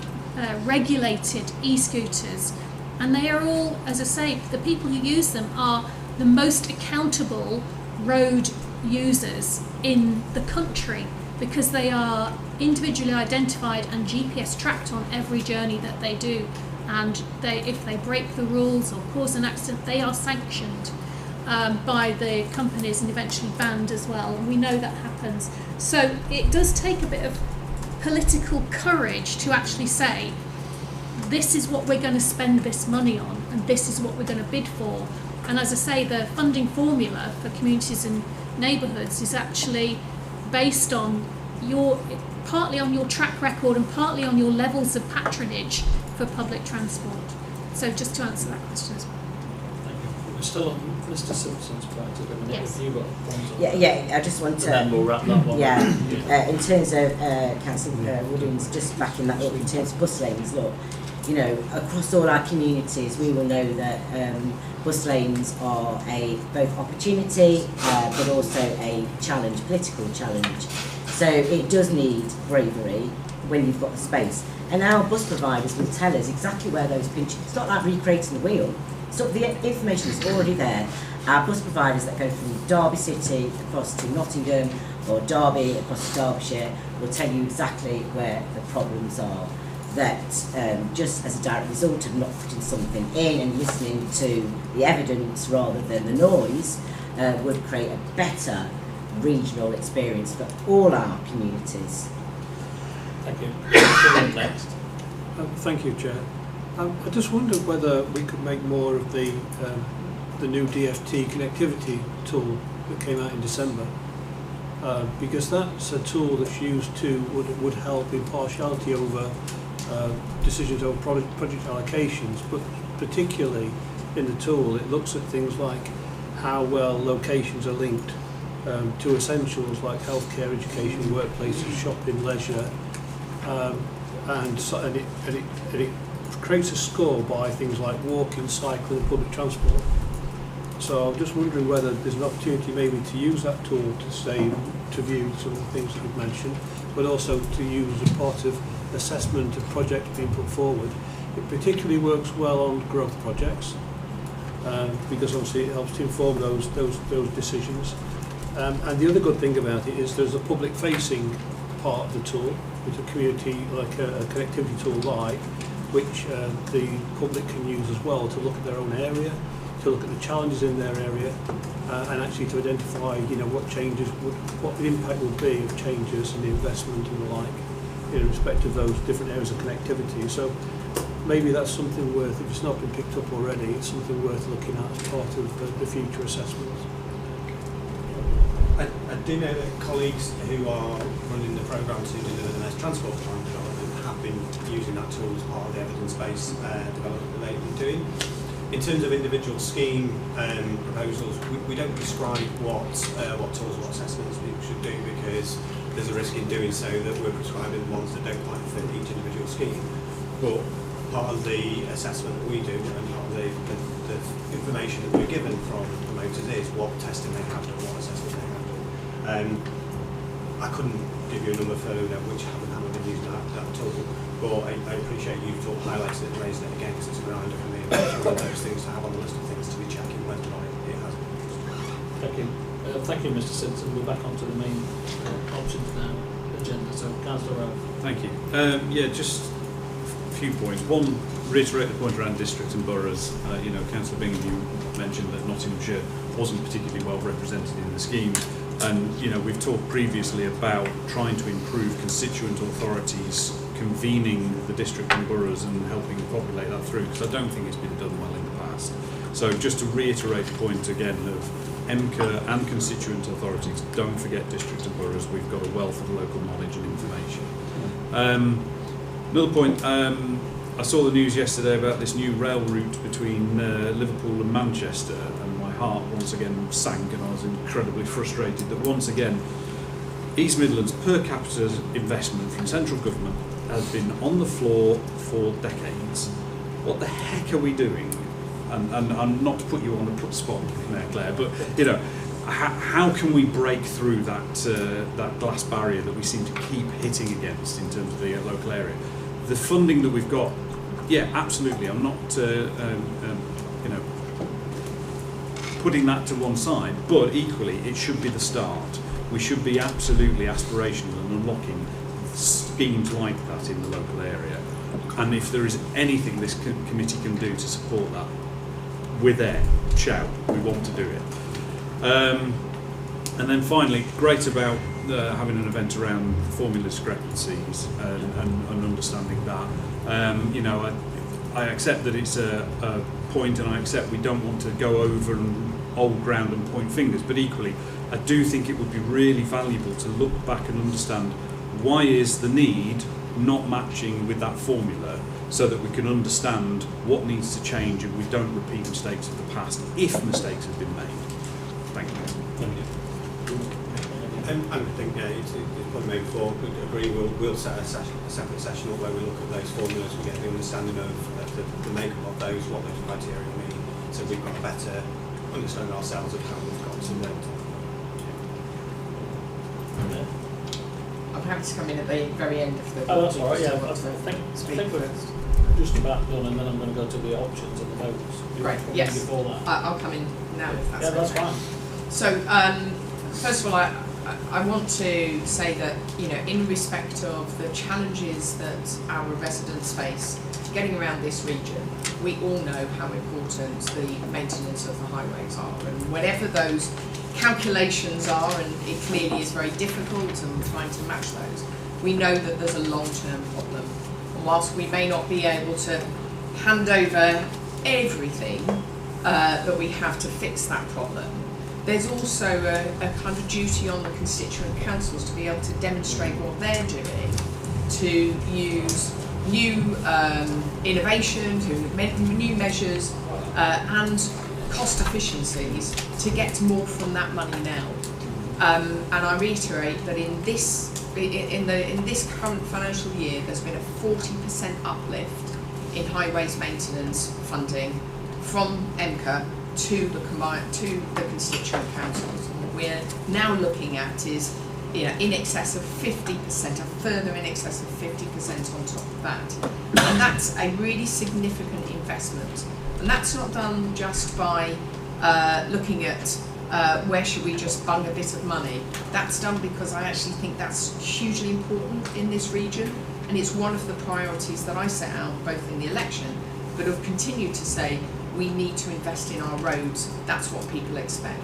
regulated e-scooters. And they are all, as I say, the people who use them are the most accountable road users in the country, because they are individually identified and GPS tracked on every journey that they do. And if they break the rules or cause an accident, they are sanctioned by the companies and eventually banned as well. And we know that happens. So it does take a bit of political courage to actually say, this is what we're going to spend this money on, and this is what we're going to bid for. And as I say, the funding formula for communities and neighbourhoods is actually based on partly on your track record and partly on your levels of patronage for public transport. So just to answer that question as well. Thank you. We're still on Mr. Simpson's part at the minute. Yes. Have you got ones on Yeah, I just want to... And then we'll wrap that one Yeah, in terms of Councillor Woodings, just backing that up, in terms of bus lanes, look, you know, across all our communities, we will know that bus lanes are a both opportunity, but also a challenge, political challenge. So it does need bravery when you've got the space. And our bus providers will tell us exactly where those pinches. It's not like recreating the wheel. So the information is already there. Our bus providers that go from Derby City across to Nottingham or Derby across to Derbyshire will tell you exactly where the problems are. that just as a direct result of not putting something in and listening to the evidence rather than the noise would create a better regional experience for all our communities. Thank you. Next. Thank you, Chair. I just wondered whether we could make more of the new DFT connectivity tool that came out in December, because that's a tool that's used to would help impartiality over decisions over project allocations, but particularly in the tool it looks at things like how well locations are linked to essentials like healthcare, education, workplaces, shopping, leisure, and it creates a score by things like walking, cycling, and public transport. So I'm just wondering whether there's an opportunity maybe to use that tool to view some of the things that you've mentioned, but also to use as a part of assessment of projects being put forward. It particularly works well on growth projects because obviously it helps to inform those decisions. And the other good thing about it is there's a public-facing part of the tool, which a community like a connectivity tool like, which the public can use as well to look at their own area, to look at the challenges in their area, and actually to identify, what the impact would be of changes and the investment and the like in respect of those different areas of connectivity. So maybe that's something worth, if it's not been picked up already, it's something worth looking at as part of the future assessments. I do know that colleagues who are running the programme to deliver the next transport plan development have been using that tool as part of the evidence-based development that they've been doing. In terms of individual scheme proposals, we don't prescribe what tools, what assessments people should do, because there's a risk in doing so that we're prescribing the ones that don't quite fit each individual scheme. But part of the assessment that we do and part of the information that we're given from promoters is what testing they have done, what assessment they have done. I couldn't give you a number for which haven't been using that tool, but I appreciate you've highlighted it and raised it again, because it's a reminder for me of one of those things to have on the list of things to be checking whether or not it has. Thank you. Thank you, Mr. Simpson. We're back onto the main options now agenda. So, Councillor Rowe. Thank you. Just a few points. One, reiterate the point around districts and boroughs. Councillor Bingham, you mentioned that Nottinghamshire wasn't particularly well represented in the scheme. And, we've talked previously about trying to improve constituent authorities convening the district and boroughs and helping populate that through, because I don't think it's been done well in the past. So just to reiterate the point again of EMCCA and constituent authorities, don't forget districts and boroughs. We've got a wealth of local knowledge and information. Another point, I saw the news yesterday about this new rail route between Liverpool and Manchester, and my heart once again sank, and I was incredibly frustrated that once again East Midlands per capita investment from central government has been on the floor for decades. What the heck are we doing? And not to put you on the spot there, Claire, but how can we break through that glass barrier that we seem to keep hitting against in terms of the local area? The funding that we've got, yeah, absolutely. I'm not, putting that to one side, but equally, it should be the start. We should be absolutely aspirational and unlocking schemes like that in the local area. And if there is anything this committee can do to support that, we're there. Shout. We want to do it. And then finally, great about having an event around formula discrepancies and understanding that. I accept that it's a point, and I accept we don't want to go over and old ground and point fingers, but equally I do think it would be really valuable to look back and understand why is the need not matching with that formula, so that we can understand what needs to change and we don't repeat mistakes of the past if mistakes have been made. Thank you. I think it's probably maybe before we agree we'll set a separate session up where we look at those formulas, we get the understanding of the makeup of those, what those criteria mean, so we've got a better understanding ourselves of how we've got to them. I'm happy to come in at the very end of the... Oh, that's all right, yeah. I think we're just about done, and then I'm going to go to the options and the votes. Right, yes. Before that. I'll come in now if that's that's okay. fine. So, first of all, I want to say that, you know, in respect of the challenges that our residents face getting around this region, we all know how important the maintenance of the highways are, and whatever those calculations are, and it clearly is very difficult and trying to match those, we know that there's a long-term problem. And whilst we may not be able to hand over everything that we have to fix that problem, there's also a kind of duty on the constituent councils to be able to demonstrate what they're doing to use new innovation, to new measures and cost efficiencies to get more from that money now. And I reiterate that in this current financial year, there's been a 40% uplift in highways maintenance funding from EMCCA to the constituent councils. And what we're now looking at is, you know, in excess of 50%, a further in excess of 50% on top of that. And that's a really significant investment. And that's not done just by looking at where should we just bung a bit of money. That's done because I actually think that's hugely important in this region, and it's one of the priorities that I set out both in the election, but have continued to say we need to invest in our roads. That's what people expect.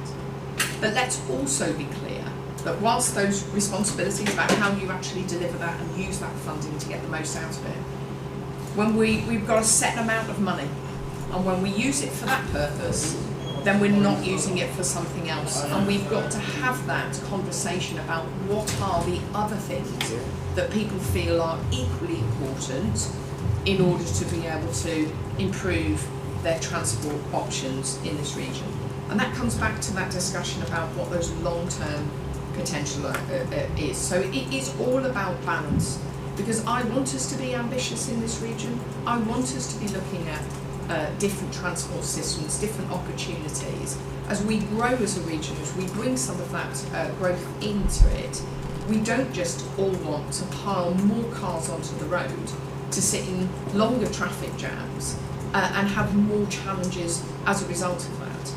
But let's also be clear that whilst those responsibilities about how you actually deliver that and use that funding to get the most out of it, when we've got a set amount of money, and when we use it for that purpose, then we're not using it for something else. And we've got to have that conversation about what are the other things that people feel are equally important in order to be able to improve their transport options in this region. And that comes back to that discussion about what those long-term potential is. So it is all about balance, because I want us to be ambitious in this region. I want us to be looking at different transport systems, different opportunities. As we grow as a region, as we bring some of that growth into it, we don't just all want to pile more cars onto the road to sit in longer traffic jams and have more challenges as a result of that.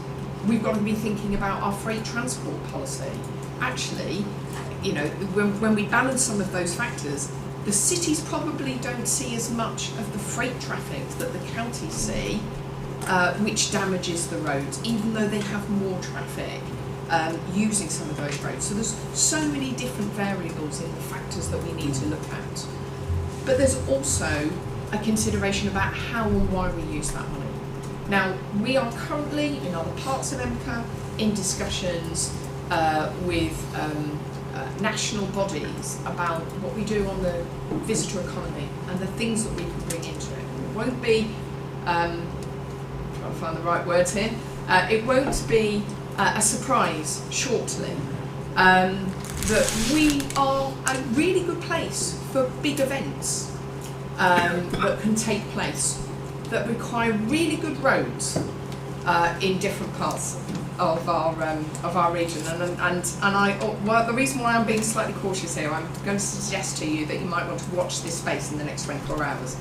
We've got to be thinking about our freight transport policy. Actually, you know, when we balance some of those factors, the cities probably don't see as much of the freight traffic that the counties see, which damages the roads, even though they have more traffic using some of those roads. So there's so many different variables in the factors that we need to look at. But there's also a consideration about how and why we use that money. Now, we are currently, in other parts of EMCCA, in discussions with national bodies about what we do on the visitor economy and the things that we can bring into it. It won't be, trying to find the right words here, it won't be a surprise shortly that we are a really good place for big events that can take place, that require really good roads in different parts of our region, well, the reason why I'm being slightly cautious here, I'm going to suggest to you that you might want to watch this space in the next 24 hours.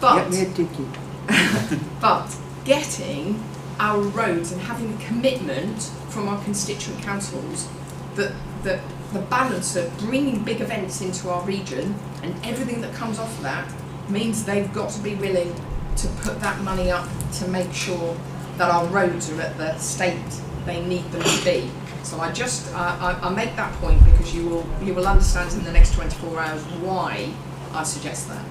But Get me a ticket. But getting our roads and having a commitment from our constituent councils that the balance of bringing big events into our region and everything that comes off of that means they've got to be willing to put that money up to make sure that our roads are at the state they need them to be. So I make that point because you will understand in the next 24 hours why I suggest that.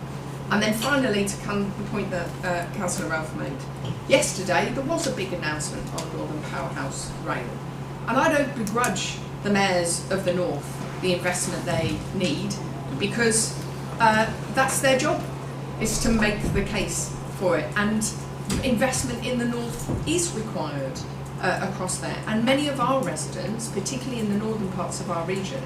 And then finally, to come to the point that Councillor Ralph made, yesterday there was a big announcement on Northern Powerhouse Rail, and I don't begrudge the mayors of the North the investment they need, because that's their job, is to make the case for it, and investment in the North is required across there. And many of our residents, particularly in the northern parts of our region,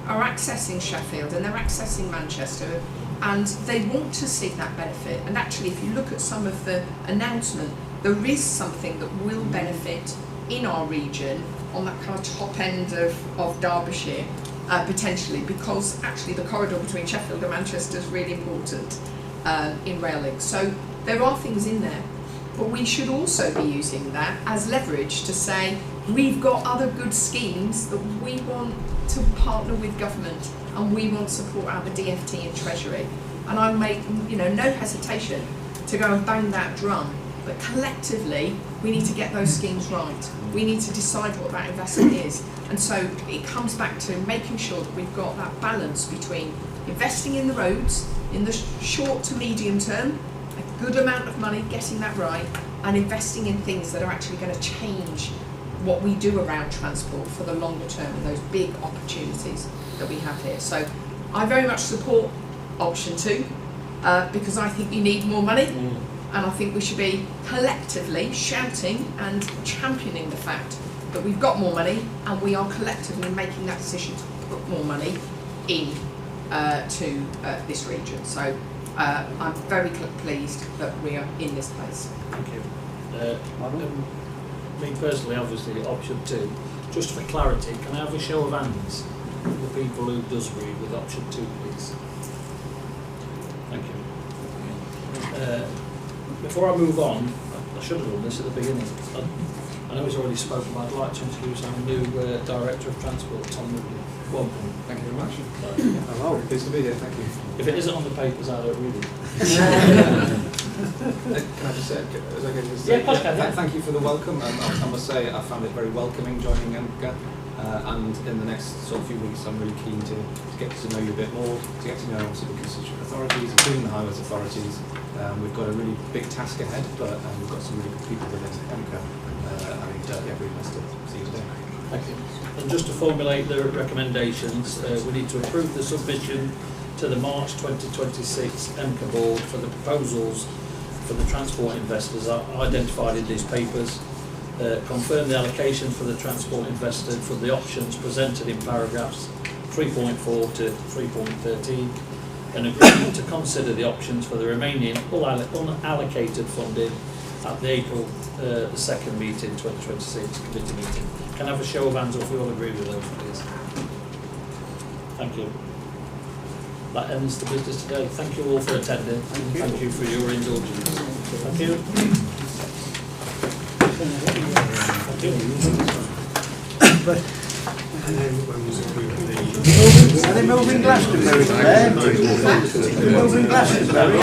are accessing Sheffield and they're accessing Manchester, and they want to see that benefit. And actually, if you look at some of the announcement, there is something that will benefit in our region on that kind of top end of Derbyshire, potentially, because actually the corridor between Sheffield and Manchester is really important in rail links. So there are things in there. but we should also be using that as leverage to say we've got other good schemes that we want to partner with government and we want support out of the DFT and Treasury. And I make no hesitation to go and bang that drum, but collectively we need to get those schemes right. We need to decide what that investment is. And so it comes back to making sure that we've got that balance between investing in the roads in the short to medium term, a good amount of money, getting that right, and investing in things that are actually going to change what we do around transport for the longer term and those big opportunities that we have here. So I very much support option 2 because I think you need more money, and I think we should be collectively shouting and championing the fact that we've got more money and we are collectively making that decision to put more money in to this region. So I'm very pleased that we are in this place. Thank you. Me personally, obviously, option 2. Just for clarity, can I have a show of hands? The people who does agree with option 2, please. Thank you. Before I move on, I should have done this at the beginning. I know he's already spoken, but I'd like to introduce our new Director of Transport, Tom Woodley. Welcome. Thank you very much. Hello. Pleased to be here, thank you. If it isn't on the papers, I don't read it. Can I just say, is okay to just say, thank you for the welcome. I must say I found it very welcoming joining EMCCA, and in the next sort of few weeks I'm really keen to get to know you a bit more, to get to know obviously the constituent authorities, including the highways authorities. We've got a really big task ahead, but we've got some really good people within EMCCA, and yeah, really nice to see you today. Thank you. And just to formulate the recommendations, we need to approve the submission to the March 2026 EMCCA board for the proposals for the transport investors identified in these papers, confirm the allocation for the transport invested for the options presented in paragraphs 3.4 to 3.13, an agreement to consider the options for the remaining unallocated funding at the April the 2nd meeting, 2026 committee meeting. Can I have a show of hands if we all agree with those, please? Thank you. That ends the business today. Thank you all for attending. Thank you for your indulgence. Thank you. Are they moving Glastonbury there? Moving Glastonbury?